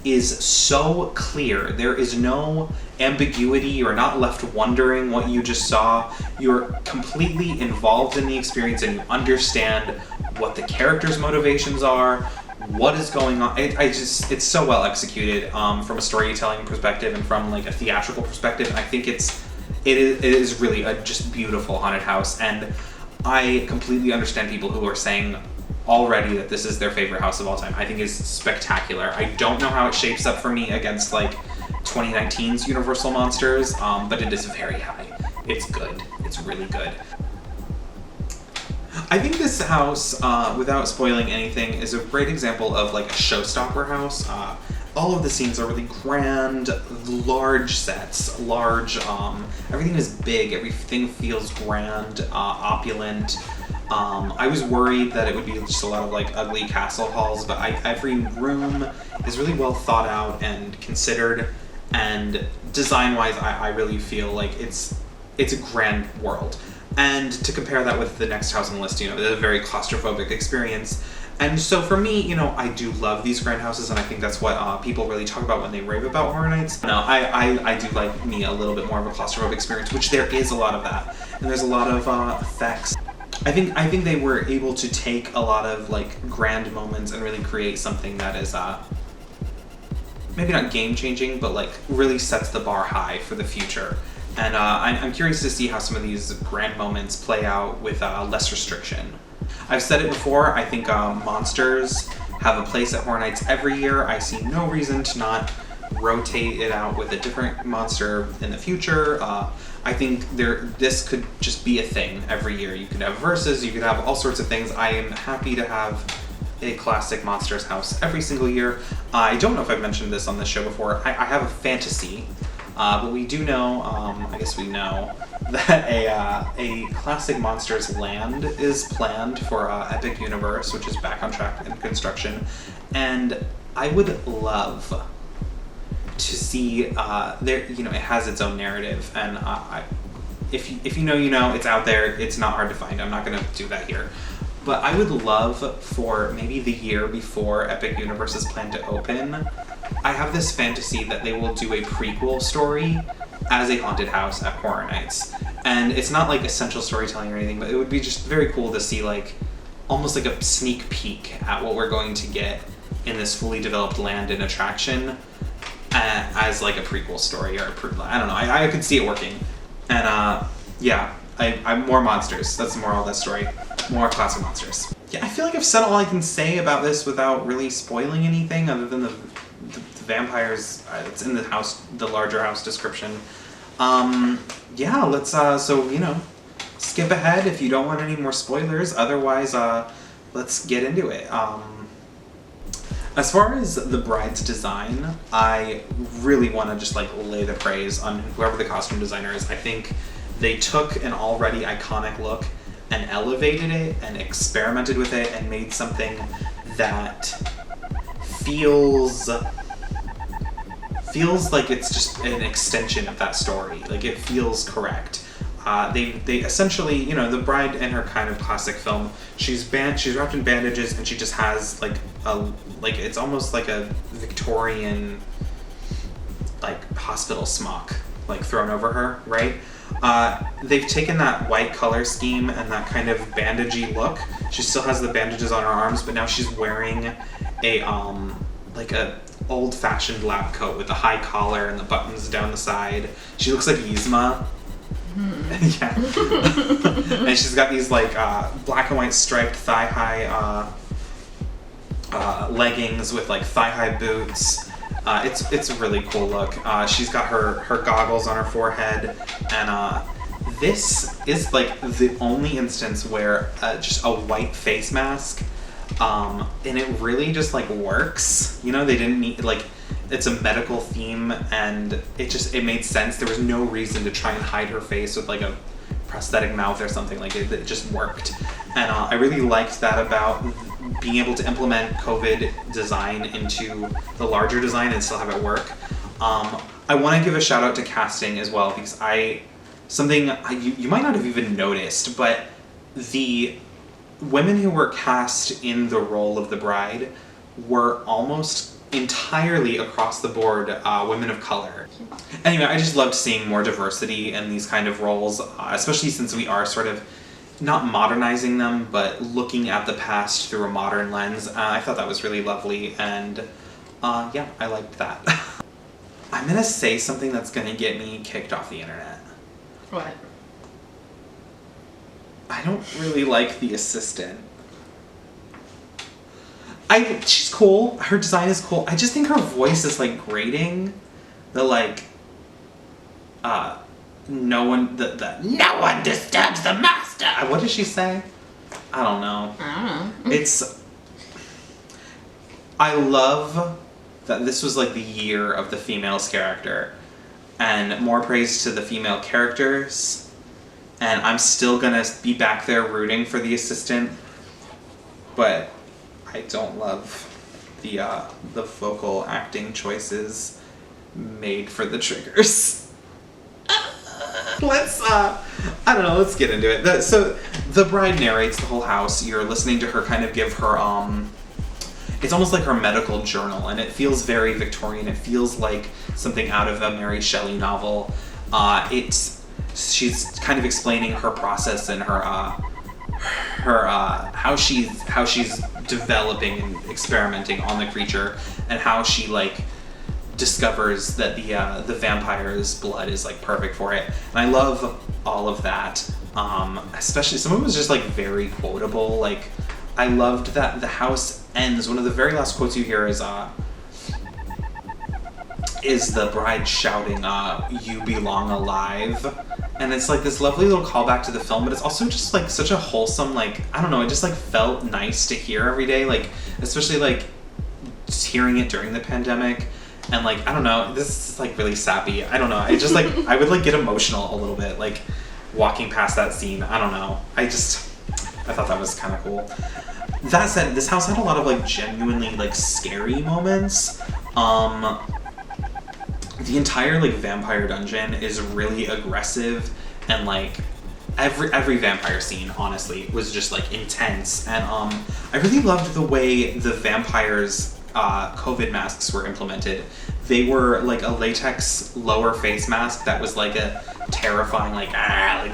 is so clear. There is no ambiguity. You're not left wondering what you just saw. You're completely involved in the experience, and you understand what the characters' motivations are, what is going on. It's so well executed from a storytelling perspective and from like a theatrical perspective. And I think it is really a just beautiful haunted house, and I completely understand people who are saying already that this is their favorite house of all time. I think it's spectacular. I don't know how it shapes up for me against like 2019's Universal Monsters, but it is very high. It's good. It's really good. I think this house, without spoiling anything, is a great example of like a showstopper house. All of the scenes are really grand, large sets, everything is big, everything feels grand, opulent. I was worried that it would be just a lot of like ugly castle halls, but every room is really well thought out and considered, and design-wise, I really feel like it's a grand world. And to compare that with the next house on the list, it's a very claustrophobic experience. And so for me, I do love these grand houses, and I think that's what people really talk about when they rave about Horror Nights. No, I do like me a little bit more of a claustrophobic experience, which there is a lot of that. And there's a lot of effects. I think they were able to take a lot of like grand moments and really create something that is maybe not game-changing, but like really sets the bar high for the future. And I'm curious to see how some of these grand moments play out with less restriction. I've said it before, I think monsters have a place at Horror Nights every year. I see no reason to not rotate it out with a different monster in the future. I think this could just be a thing every year. You could have verses, you could have all sorts of things. I am happy to have a classic monsters house every single year. I don't know if I've mentioned this on this show before. I have a fantasy, but we do know, I guess we know, that a classic monsters land is planned for Epic Universe, which is back on track in construction. And I would love to see it has its own narrative, and if you know, it's out there. It's not hard to find. I'm not gonna do that here, but I would love for maybe the year before Epic Universe is planned to open, I have this fantasy that they will do a prequel story as a haunted house at Horror Nights, and it's not like essential storytelling or anything, but it would be just very cool to see like almost like a sneak peek at what we're going to get in this fully developed land and attraction. As like a prequel story or I don't know. I could see it working, and I'm more monsters. That's the moral of that story. More classic monsters. Yeah, I feel like I've said all I can say about this without really spoiling anything, other than the vampires. It's in the house, the larger house description. Let's skip ahead if you don't want any more spoilers. Otherwise, let's get into it. As far as the bride's design, I really want to just like lay the praise on whoever the costume designer is. I think they took an already iconic look and elevated it and experimented with it and made something that feels like it's just an extension of that story. Like it feels correct. They essentially, the bride in her kind of classic film, she's wrapped in bandages, and she just has it's almost like a Victorian hospital smock thrown over her, right? They've taken that white color scheme and that kind of bandagey look. She still has the bandages on her arms, but now she's wearing a old-fashioned lab coat with a high collar and the buttons down the side. She looks like Yzma. Yeah. And she's got these black and white striped thigh-high leggings with thigh-high boots. It's a really cool look. She's got her goggles on her forehead, and this is the only instance where just a white face mask, and it really just works. They didn't need it's a medical theme, and it made sense. There was no reason to try and hide her face with a prosthetic mouth or something. It just worked, and I really liked that about being able to implement COVID design into the larger design and still have it work. I want to give a shout out to casting as well, because you might not have even noticed, but the women who were cast in the role of the bride were almost entirely across the board women of color. Anyway, I just loved seeing more diversity in these kind of roles, especially since we are sort of not modernizing them, but looking at the past through a modern lens. I thought that was really lovely, and I liked that. I'm gonna say something that's gonna get me kicked off the internet.
What?
I don't really like the assistant. She's cool. Her design is cool. I just think her voice is grating. No one disturbs the master. What does she say? I don't know.
I don't know.
I love that this was like the year of the female's character, and more praise to the female characters, and I'm still gonna be back there rooting for the assistant, but I don't love the vocal acting choices made for the triggers. Let's get into it. So the bride narrates the whole house. You're listening to her kind of give her it's almost like her medical journal, and it feels very Victorian. It feels like something out of a Mary Shelley novel. She's kind of explaining her process and her how she's developing and experimenting on the creature, and how she like discovers that the vampire's blood is like perfect for it. And I love all of that. Especially some of it was just like very quotable. Like I loved that the house ends. One of the very last quotes you hear is the bride shouting, "You belong alive." And it's like this lovely little callback to the film, but it's also just like such a wholesome, like, I don't know, it just like felt nice to hear every day, like, especially like just hearing it during the pandemic. And like, I don't know, this is like really sappy. I don't know. I just like, I would like get emotional a little bit, like walking past that scene. I don't know. I thought that was kind of cool. That said, this house had a lot of like genuinely like scary moments. The entire like vampire dungeon is really aggressive, and like every vampire scene honestly was just like intense. And I really loved the way the vampires COVID masks were implemented. They were like a latex lower face mask that was like a terrifying like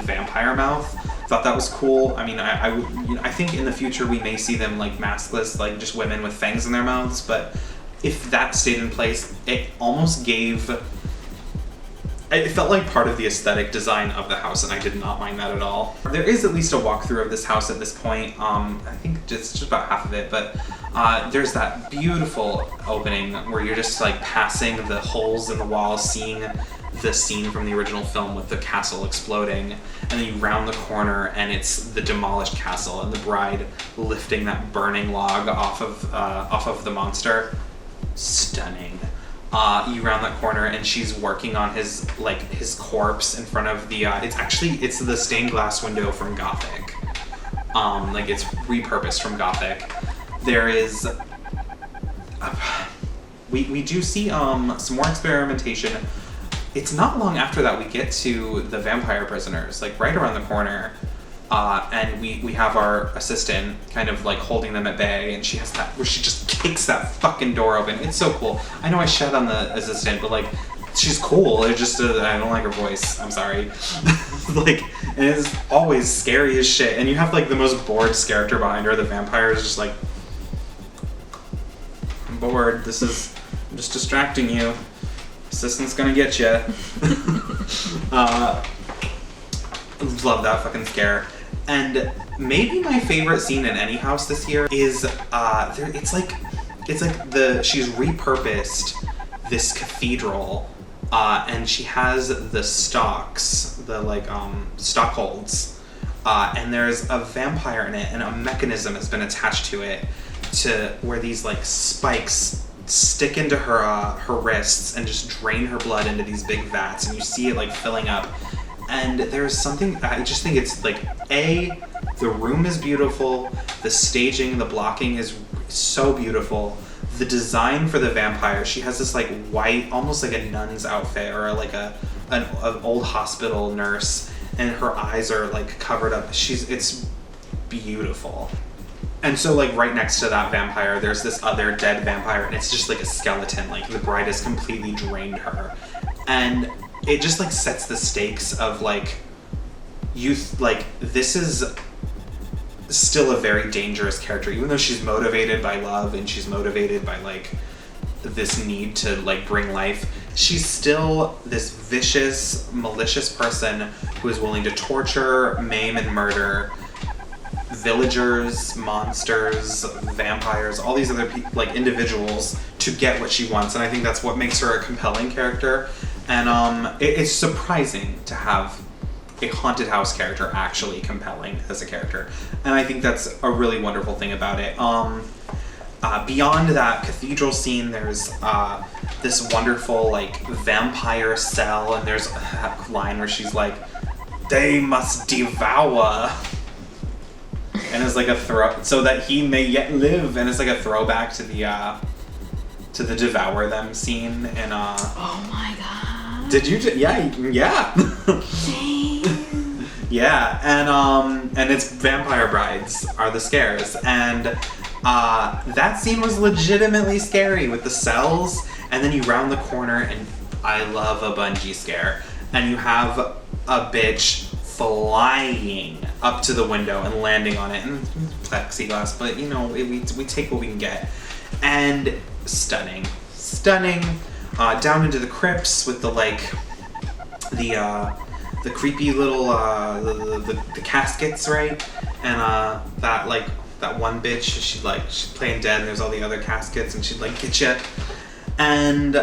vampire mouth. Thought that was cool. I mean, I think in the future we may see them like maskless, like just women with fangs in their mouths. But if that stayed in place, it almost gave. It felt like part of the aesthetic design of the house, and I did not mind that at all. There is at least a walkthrough of this house at this point. I think just about half of it, but there's that beautiful opening where you're just like passing the holes in the walls, seeing the scene from the original film with the castle exploding, and then you round the corner and it's the demolished castle and the bride lifting that burning log off of the monster. Stunning. You round that corner and she's working on his corpse in front of the it's the stained glass window from Gothic. Like it's repurposed from Gothic. There is we do see some more experimentation. It's not long after that we get to the vampire prisoners, like right around the corner. And we have our assistant kind of like holding them at bay, and she has that where she just kicks that fucking door open. It's so cool. I know I shed on the assistant, but like she's cool. It just I don't like her voice. I'm sorry. Like, and it's always scary as shit. And you have like the most bored character behind her. The vampire is just like, I'm bored. I'm just distracting you. Assistant's gonna get you. Love that fucking scare. And maybe my favorite scene in any house this year is it's like she's repurposed this cathedral, and she has the stalks, the stockholds, and there's a vampire in it, and a mechanism has been attached to it to where these like spikes stick into her wrists and just drain her blood into these big vats, and you see it like filling up. And there's something, I just think it's like, the room is beautiful, the staging, the blocking is so beautiful. The design for the vampire, she has this like white, almost like a nun's outfit, or like an old hospital nurse, and her eyes are like covered up. It's beautiful. And so like right next to that vampire, there's this other dead vampire, and it's just like a skeleton, like the bride has completely drained her. And it just like sets the stakes of like youth. Like this is still a very dangerous character, even though she's motivated by love and she's motivated by like this need to like bring life. She's still this vicious, malicious person who is willing to torture, maim, and murder villagers, monsters, vampires, all these other like individuals to get what she wants. And I think that's what makes her a compelling character. And it's surprising to have a haunted house character actually compelling as a character. And I think that's a really wonderful thing about it. Beyond that cathedral scene, there's this wonderful like vampire cell, and there's a line where she's like, "They must devour," and it's like a throw so that he may yet live, and it's like a throwback to the devour them scene. And
oh my god!
Did you? Yeah. Yeah, and it's vampire brides are the scares, and that scene was legitimately scary with the cells, and then you round the corner, and I love a bungee scare, and you have a bitch flying up to the window and landing on it, and plexiglass, but you know, we take what we can get, and stunning, down into the crypts with the creepy little the caskets, right? And that one bitch, she's playing dead, and there's all the other caskets, and she'd like get you. And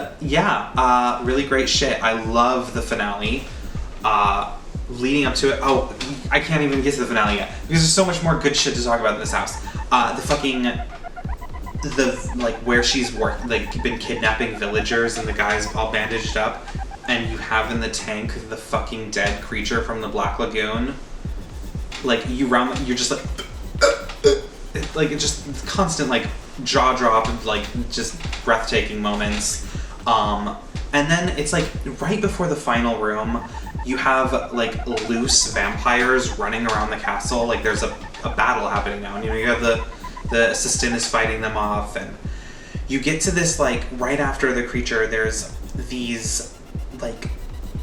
really great shit. I love the finale. Leading up to it, I can't even get to the finale yet because there's so much more good shit to talk about in this house. Where she's been kidnapping villagers, and the guy's all bandaged up, and you have in the tank the fucking dead creature from the Black Lagoon. You're just it's just constant jaw drop, just breathtaking moments. And then it's right before the final room, you have loose vampires running around the castle. There's a battle happening now, and you have the assistant is fighting them off, and you get to this right after the creature, there's these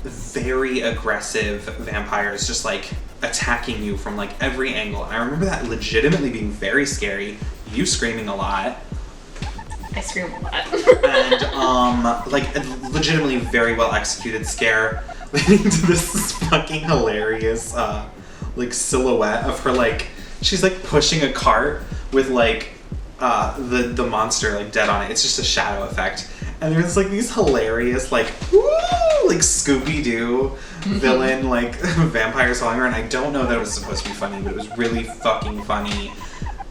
very aggressive vampires just attacking you from every angle. And I remember that legitimately being very scary, you screaming a lot.
I scream a lot.
And legitimately very well executed scare, leading to this fucking hilarious silhouette of her she's pushing a cart with the monster dead on it. It's just a shadow effect. And there's these hilarious Scooby-Doo villain vampires following her, and I don't know that it was supposed to be funny, but it was really fucking funny.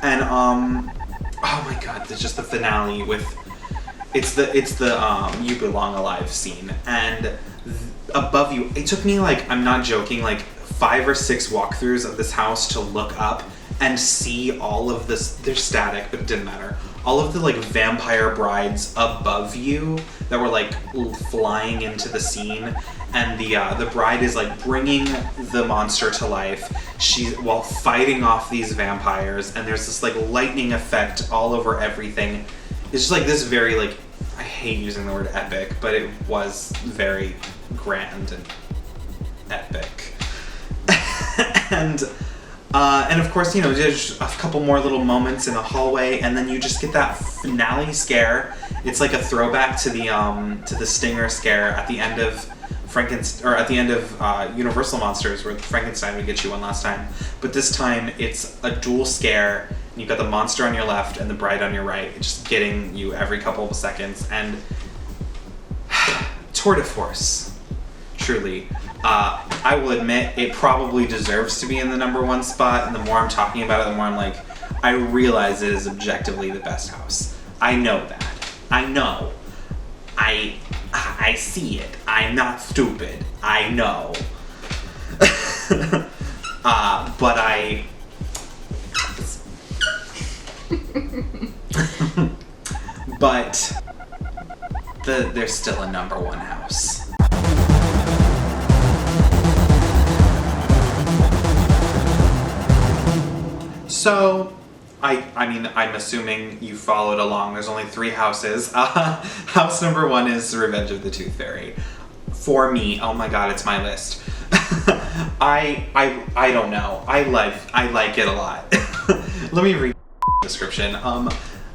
And oh my god, there's just the finale with it's the You Belong Alive scene, and above you, it took me I'm not joking 5 or 6 walkthroughs of this house to look up and see all of this. They're static, but it didn't matter. All of the vampire brides above you that were flying into the scene, and the bride is bringing the monster to life. She's while fighting off these vampires, and there's this lightning effect all over everything. It's just this very I hate using the word epic, but it was very grand and epic. And of course, there's a couple more little moments in the hallway, and then you just get that finale scare. It's a throwback to the Stinger scare at the end of Frankenstein, or at the end of Universal Monsters, where Frankenstein would get you one last time. But this time, it's a dual scare. And you've got the monster on your left and the bride on your right, just getting you every couple of seconds. And tour de force, truly. I will admit it probably deserves to be in the #1 spot, and the more I'm talking about it, the more I'm I realize it is objectively the best house. I know that. I know. I see it. I'm not stupid. I know. But but there's still a #1 house. So, I'm assuming you followed along. There's only 3 houses. House #1 is Revenge of the Tooth Fairy. For me, oh my god, it's my list. I don't know. I like it a lot. Let me read the description.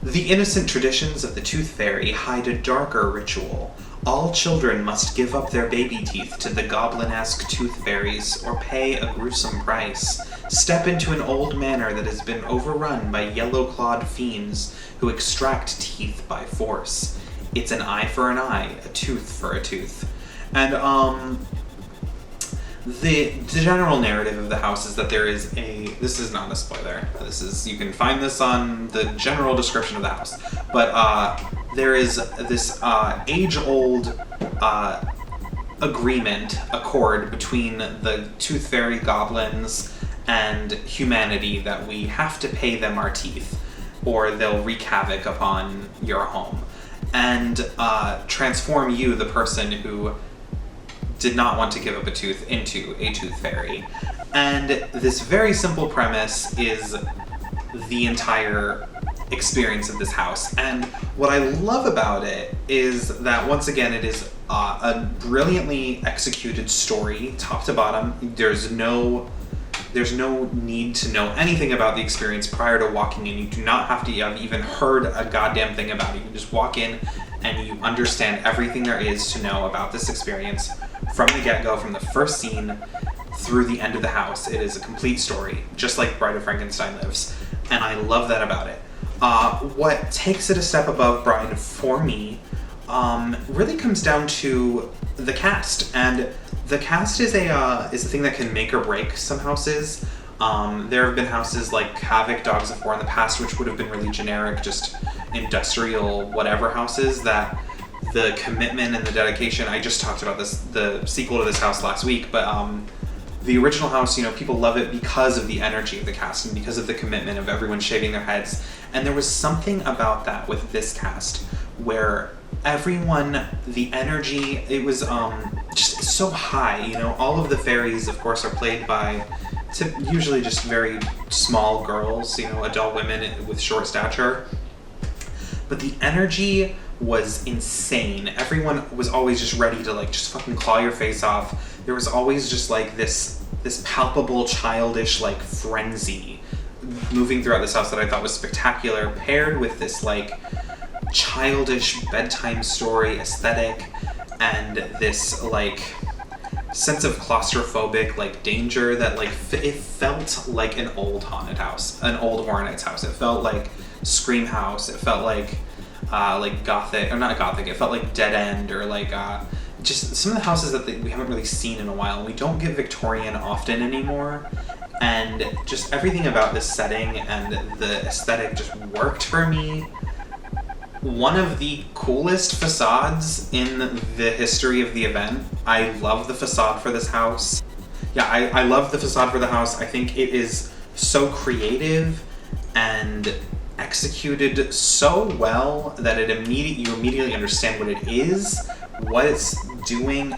The innocent traditions of the Tooth Fairy hide a darker ritual. All children must give up their baby teeth to the goblin-esque tooth fairies or pay a gruesome price. Step into an old manor that has been overrun by yellow-clawed fiends who extract teeth by force. It's an eye for an eye, a tooth for a tooth. And the general narrative of the house is that there is this is not a spoiler, you can find this on the general description of the house, but there is this age-old accord between the Tooth Fairy goblins and humanity that we have to pay them our teeth, or they'll wreak havoc upon your home and transform you, the person who did not want to give up a tooth, into a Tooth Fairy. And this very simple premise is the entire experience of this house. And what I love about it is that, once again, it is a brilliantly executed story, top to bottom. There's no need to know anything about the experience prior to walking in. You do not have to have even heard a goddamn thing about it. You just walk in and you understand everything there is to know about this experience from the get-go, from the first scene through the end of the house. It is a complete story, just like Bride of Frankenstein lives, and I love that about it. What takes it a step above Bride for me really comes down to the cast, and the cast is a thing that can make or break some houses. There have been houses like Havoc, Dogs of War in the past, which would have been really generic, just industrial whatever houses, that the commitment and the dedication, I just talked about the sequel to this house last week, but the original house, people love it because of the energy of the cast and because of the commitment of everyone shaving their heads. And there was something about that with this cast where everyone, the energy, it was just so high. All of the fairies, of course, are played by usually just very small girls, adult women with short stature. But the energy was insane. Everyone was always just ready to just fucking claw your face off. There was always just this palpable childish frenzy moving throughout this house that I thought was spectacular, paired with this childish bedtime story aesthetic and this sense of claustrophobic danger that it felt like an old haunted house, an old Horror Nights house. It felt like Scream House. It felt like Gothic, or not Gothic. It felt like Dead End, or just some of the houses that we haven't really seen in a while. We don't get Victorian often anymore, and just everything about this setting and the aesthetic just worked for me. One of the coolest facades in the history of the event. I love the facade for this house. Yeah, I love the facade for the house. I think it is so creative and executed so well that you immediately understand what it is, what it's doing.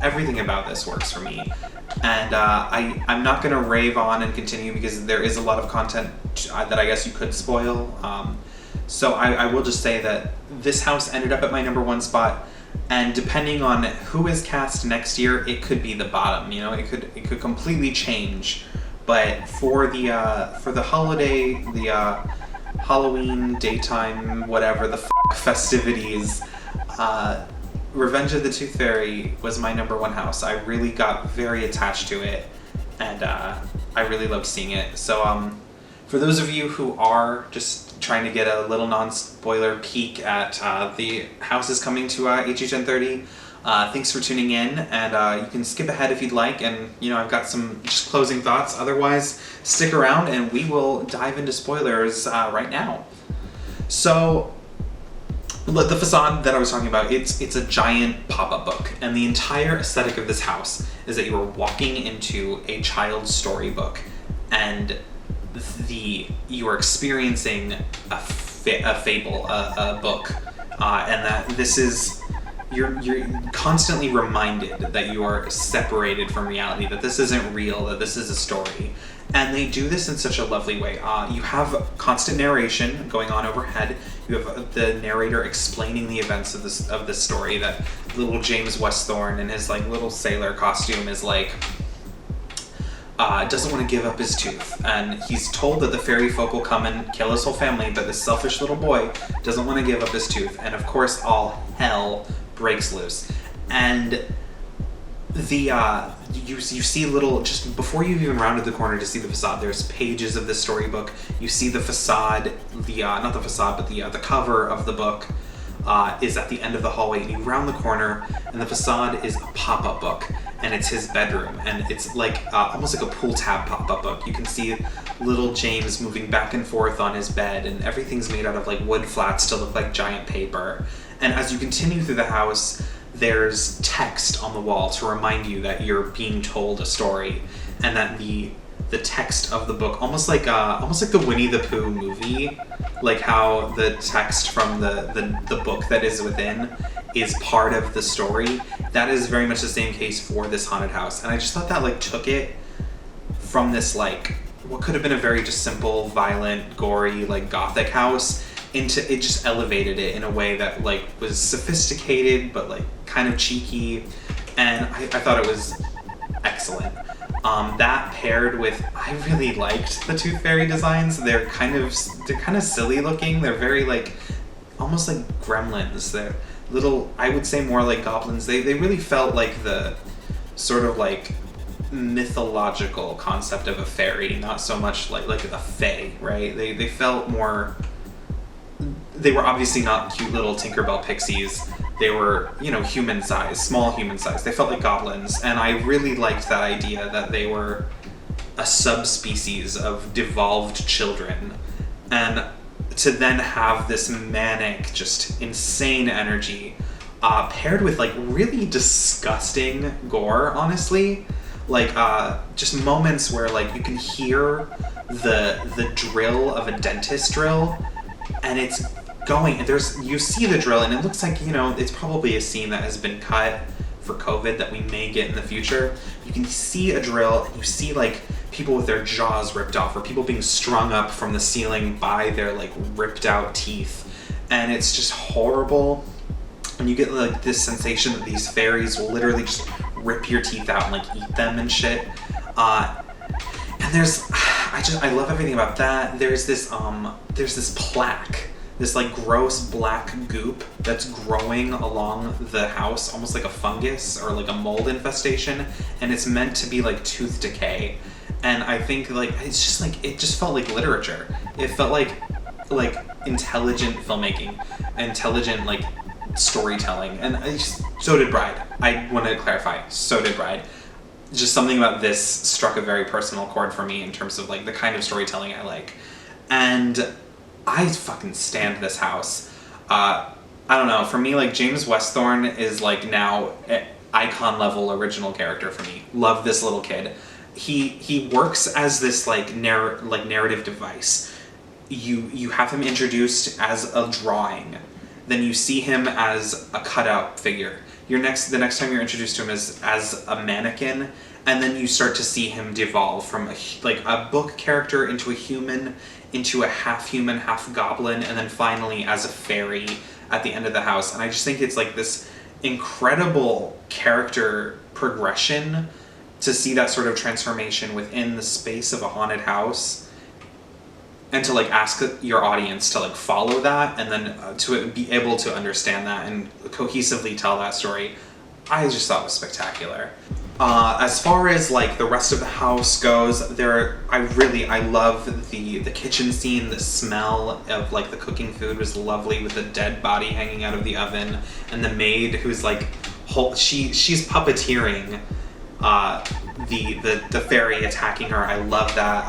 Everything about this works for me. And I'm not going to rave on and continue because there is a lot of content that I guess you could spoil. So I will just say that this house ended up at my number one spot, and depending on who is cast next year, it could be the bottom. It could completely change. But for the holiday, the Halloween daytime, whatever the festivities, Revenge of the Tooth Fairy was my number one house. I really got very attached to it, and I really loved seeing it. So for those of you who are just trying to get a little non-spoiler peek at the houses coming to HHN 30, thanks for tuning in, and you can skip ahead if you'd like, and I've got some just closing thoughts. Otherwise, stick around and we will dive into spoilers right now. So the facade that I was talking about, it's a giant pop-up book, and the entire aesthetic of this house is that you are walking into a child's storybook, and you are experiencing a fable, a book, and that this is, you're constantly reminded that you are separated from reality, that this isn't real, that this is a story. And they do this in such a lovely way. You have constant narration going on overhead. You have the narrator explaining the events of this story, that little James Westthorne in his little sailor costume is doesn't want to give up his tooth, and he's told that the fairy folk will come and kill his whole family, but this selfish little boy doesn't want to give up his tooth, and of course all hell breaks loose. And you see little, just before you've even rounded the corner to see the facade, there's pages of the storybook. You see the facade, not the facade, but the cover of the book is at the end of the hallway, and you round the corner, and the facade is a pop-up book. and it's his bedroom, and it's like almost like a pull tab pop-up book. You can see little James moving back and forth on his bed, and everything's made out of like wood flats to look like giant paper. And as you continue through the house, there's text on the wall to remind you that you're being told a story, and that the text of the book, almost like the Winnie the Pooh movie, like how the text from the book that is within is part of the story. That is very much the same case for this haunted house. And I just thought that like took it from this like what could have been a very just simple, violent, gory, like gothic house into, it just elevated it in a way that like was sophisticated but like kind of cheeky, and I thought it was excellent. That paired with, I really liked the Tooth Fairy designs. They're kind of silly looking. They're very like, almost like gremlins. They're little, I would say more like goblins. They really felt like the sort of like mythological concept of a fairy, not so much like a fae, right? They felt more, they were obviously not cute little Tinkerbell pixies. They were, you know, human size, small human size. They felt like goblins, and I really liked that idea that they were a subspecies of devolved children. And to then have this manic, just insane energy, paired with like really disgusting gore, honestly. Like just moments where like you can hear the drill of a dentist drill, and it's going, and you see the drill, and it looks like, you know, it's probably a scene that has been cut for COVID that we may get in the future. You can see a drill, and you see like people with their jaws ripped off, or people being strung up from the ceiling by their like ripped out teeth, and it's just horrible. And you get like this sensation that these fairies will literally just rip your teeth out and like eat them and shit. And I love everything about that. There's this plaque, this like gross black goop that's growing along the house, almost like a fungus or like a mold infestation, and it's meant to be like tooth decay. And I think like it's just like, it just felt like literature. It felt like intelligent filmmaking, intelligent like storytelling, and so did Bride. I want to clarify, so did Bride. Just something about this struck a very personal chord for me in terms of like the kind of storytelling I like. And I fucking stand this house. I don't know, for me, like James Westthorne is like now icon level original character for me. Love this little kid. He works as this like narrative device. You have him introduced as a drawing, then you see him as a cutout figure. The next time you're introduced to him is as a mannequin, and then you start to see him devolve from a book character into a human, into a half human, half goblin, and then finally as a fairy at the end of the house. And I just think it's like this incredible character progression to see that sort of transformation within the space of a haunted house, and to like ask your audience to like follow that, and then to be able to understand that and cohesively tell that story. I just thought it was spectacular. As far as like the rest of the house goes, I love the kitchen scene. The smell of like the cooking food was lovely, with a dead body hanging out of the oven, and the maid who's like she's puppeteering the fairy attacking her. I love that.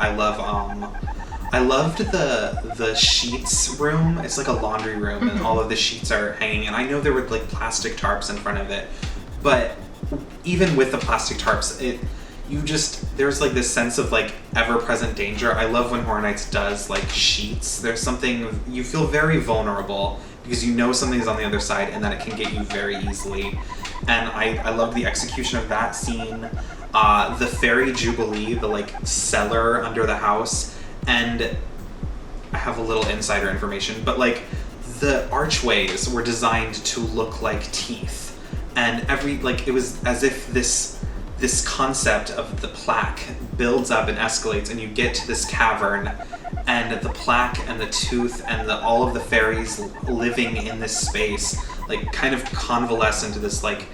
I loved the sheets room. It's like a laundry room, and all of the sheets are hanging, and I know there were like plastic tarps in front of it, but even with the plastic tarps, there's like this sense of like ever-present danger. I love when Horror Nights does like sheets. There's something, you feel very vulnerable because you know something's on the other side and that it can get you very easily. And I love the execution of that scene. The Fairy Jubilee, the like cellar under the house, and I have a little insider information, but like the archways were designed to look like teeth. And it was as if this concept of the plaque builds up and escalates, and you get to this cavern, and the plaque and the tooth and all of the fairies living in this space like kind of convalesce into this like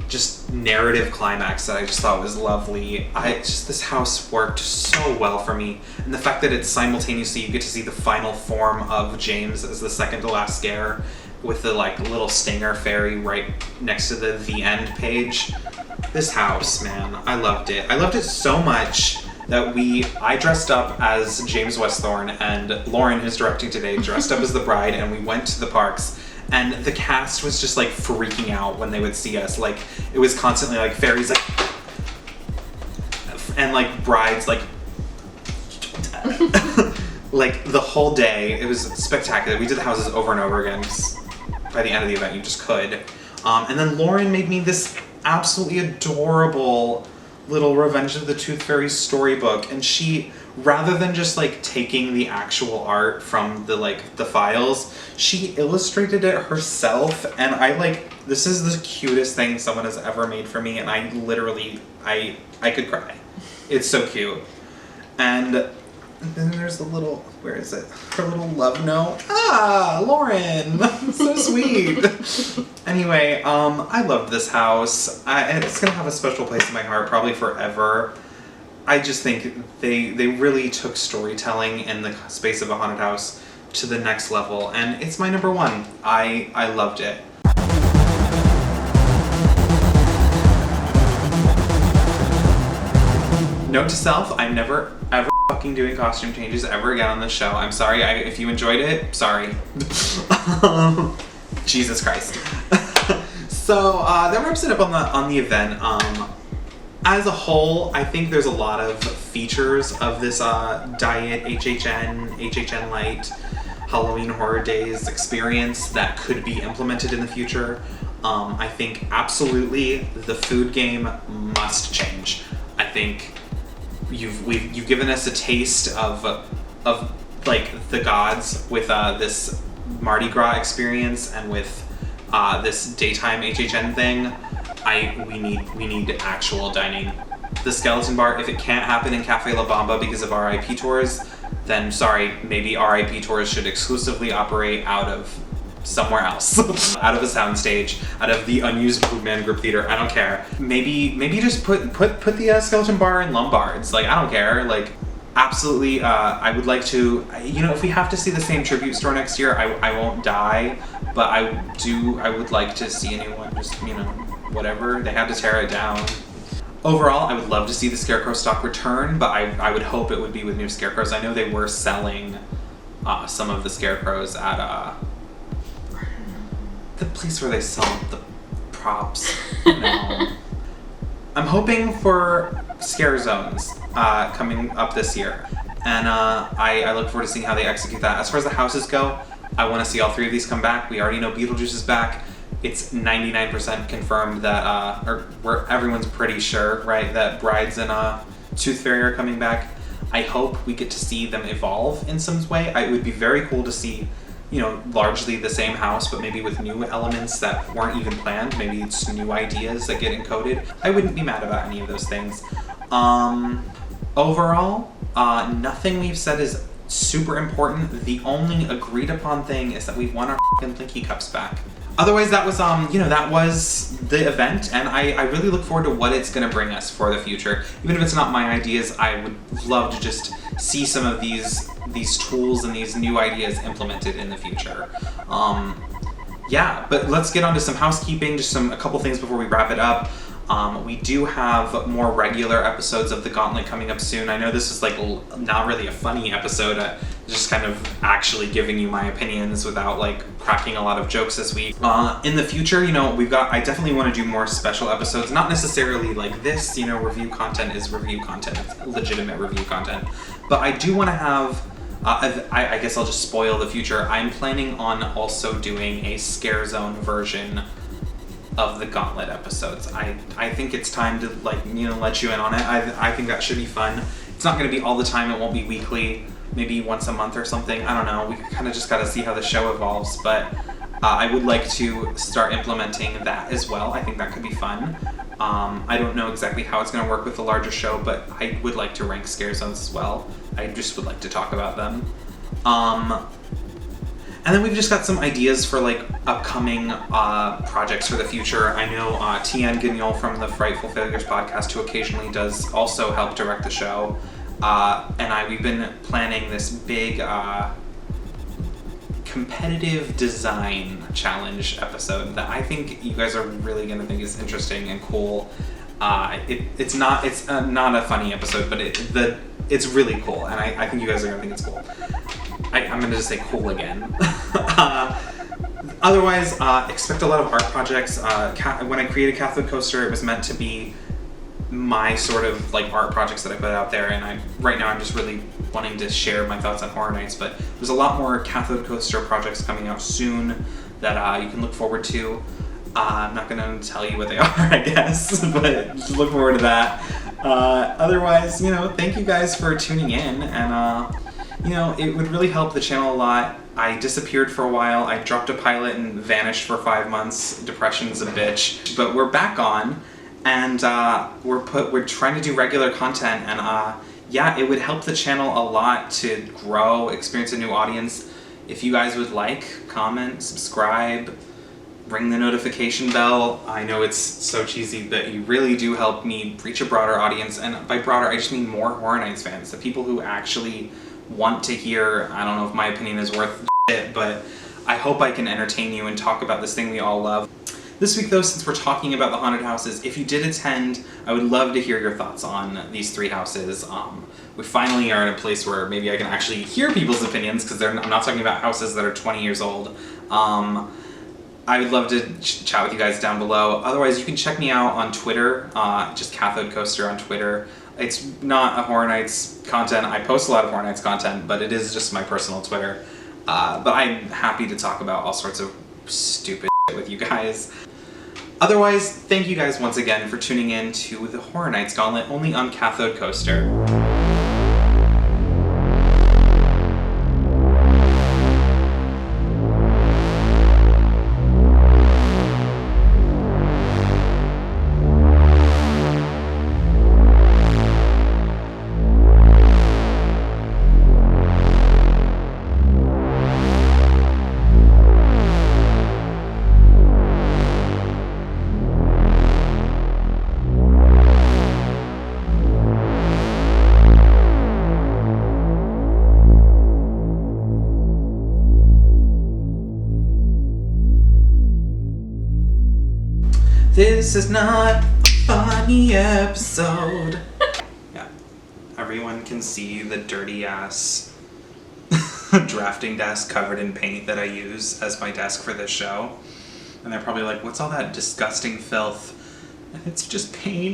just narrative climax that I just thought was lovely. This house worked so well for me, and the fact that it's simultaneously, you get to see the final form of James as the second to last scare, with the like little stinger fairy right next to the end page. This house, man, I loved it. I loved it so much that I dressed up as James Westthorne, and Lauren, who's directing today, dressed up as the bride, and we went to the parks. And the cast was just like freaking out when they would see us. Like, it was constantly like fairies, like, and like brides, like, like the whole day. It was spectacular. We did the houses over and over again, 'cause by the end of the event you just could. And then Lauren made me this absolutely adorable little Revenge of the Tooth Fairy storybook, and she, rather than just like taking the actual art from the files, she illustrated it herself, and this is the cutest thing someone has ever made for me, and I literally, I could cry. It's so cute. And then there's the little, where is it? Her little love note. Ah, Lauren! So sweet! Anyway, I loved this house. It's gonna have a special place in my heart, probably forever. I just think they really took storytelling in the space of a haunted house to the next level, and it's my number one. I loved it. Note to self, I'm never ever fucking doing costume changes ever again on this show. I'm sorry, if you enjoyed it, sorry. Jesus Christ. So that wraps it up on the event. As a whole, I think there's a lot of features of this diet HHN Light Halloween Horror Days experience that could be implemented in the future. I think absolutely the food game must change. I think you've given us a taste of like the gods with this Mardi Gras experience and with this daytime HHN thing. We need actual dining. The skeleton bar, if it can't happen in Cafe La Bamba because of RIP tours, then sorry, maybe RIP tours should exclusively operate out of somewhere else. Out of a soundstage, out of the unused Blue Man Group Theater, I don't care. Maybe just put the skeleton bar in Lombards, like, I don't care, like, absolutely. I would like to, if we have to see the same tribute store next year, I won't die, but I would like to see anyone just, whatever, they had to tear it down. Overall, I would love to see the Scarecrow stock return, but I would hope it would be with new Scarecrows. I know they were selling some of the Scarecrows at the place where they sell the props. No. I'm hoping for Scare Zones coming up this year, and I look forward to seeing how they execute that. As far as the houses go, I want to see all three of these come back. We already know Beetlejuice is back. It's 99% confirmed that, where everyone's pretty sure, right, that Brides and Tooth Fairy are coming back. I hope we get to see them evolve in some way. It would be very cool to see, largely the same house, but maybe with new elements that weren't even planned. Maybe it's new ideas that get encoded. I wouldn't be mad about any of those things. Overall, nothing we've said is super important. The only agreed upon thing is that we want our f***ing Blinky Cups back. Otherwise, that was that was the event, and I really look forward to what it's gonna bring us for the future. Even if it's not my ideas, I would love to just see some of these tools and these new ideas implemented in the future. Yeah, but let's get on to some housekeeping, just a couple things before we wrap it up. We do have more regular episodes of the Gauntlet coming up soon. I know this is not really a funny episode, just kind of actually giving you my opinions without cracking a lot of jokes this week. In the future, I definitely want to do more special episodes, not necessarily like this, review content is review content, it's legitimate review content. But I do want to have, I guess I'll just spoil the future. I'm planning on also doing a Scare Zone version of the Gauntlet episodes. I think it's time to let you in on it. I think that should be fun. It's not going to be all the time. It won't be weekly. Maybe once a month or something. I don't know. We kind of just got to see how the show evolves. But I would like to start implementing that as well. I think that could be fun. I don't know exactly how it's going to work with the larger show, but I would like to rank Scare Zones as well. I just would like to talk about them. And then we've just got some ideas for upcoming projects for the future. I know Tian Guignol from the Frightful Failures podcast, who occasionally does also help direct the show, and we've been planning this big competitive design challenge episode that I think you guys are really going to think is interesting and cool. It's not a funny episode, but it's really cool, and I think you guys are gonna think it's cool. I'm gonna just say cool again. Otherwise, expect a lot of art projects. When I created Cathode Coaster, it was meant to be my sort of like art projects that I put out there, and right now I'm just really wanting to share my thoughts on Horror Nights, but there's a lot more Cathode Coaster projects coming out soon that you can look forward to. I'm not going to tell you what they are, I guess, but just look forward to that. Otherwise, thank you guys for tuning in, and it would really help the channel a lot. I disappeared for a while. I dropped a pilot and vanished for 5 months. Depression's a bitch, but we're back on. And we're trying to do regular content, and it would help the channel a lot to grow, experience a new audience. If you guys would like, comment, subscribe, ring the notification bell. I know it's so cheesy, but you really do help me reach a broader audience, and by broader I just mean more Horror Nights fans, the people who actually want to hear. I don't know if my opinion is worth it, but I hope I can entertain you and talk about this thing we all love. This week, though, since we're talking about the haunted houses, if you did attend, I would love to hear your thoughts on these 3 houses. We finally are in a place where maybe I can actually hear people's opinions, because I'm not talking about houses that are 20 years old. I would love to chat with you guys down below. Otherwise, you can check me out on Twitter, just Cathode Coaster on Twitter. It's not a Horror Nights content. I post a lot of Horror Nights content, but it is just my personal Twitter. But I'm happy to talk about all sorts of stupid shit with you guys. Otherwise, thank you guys once again for tuning in to the Horror Nights Gauntlet, only on Cathode Coaster. This is not a funny episode. Yeah, everyone can see the dirty ass drafting desk covered in paint that I use as my desk for this show. And they're probably like, what's all that disgusting filth? And it's just paint.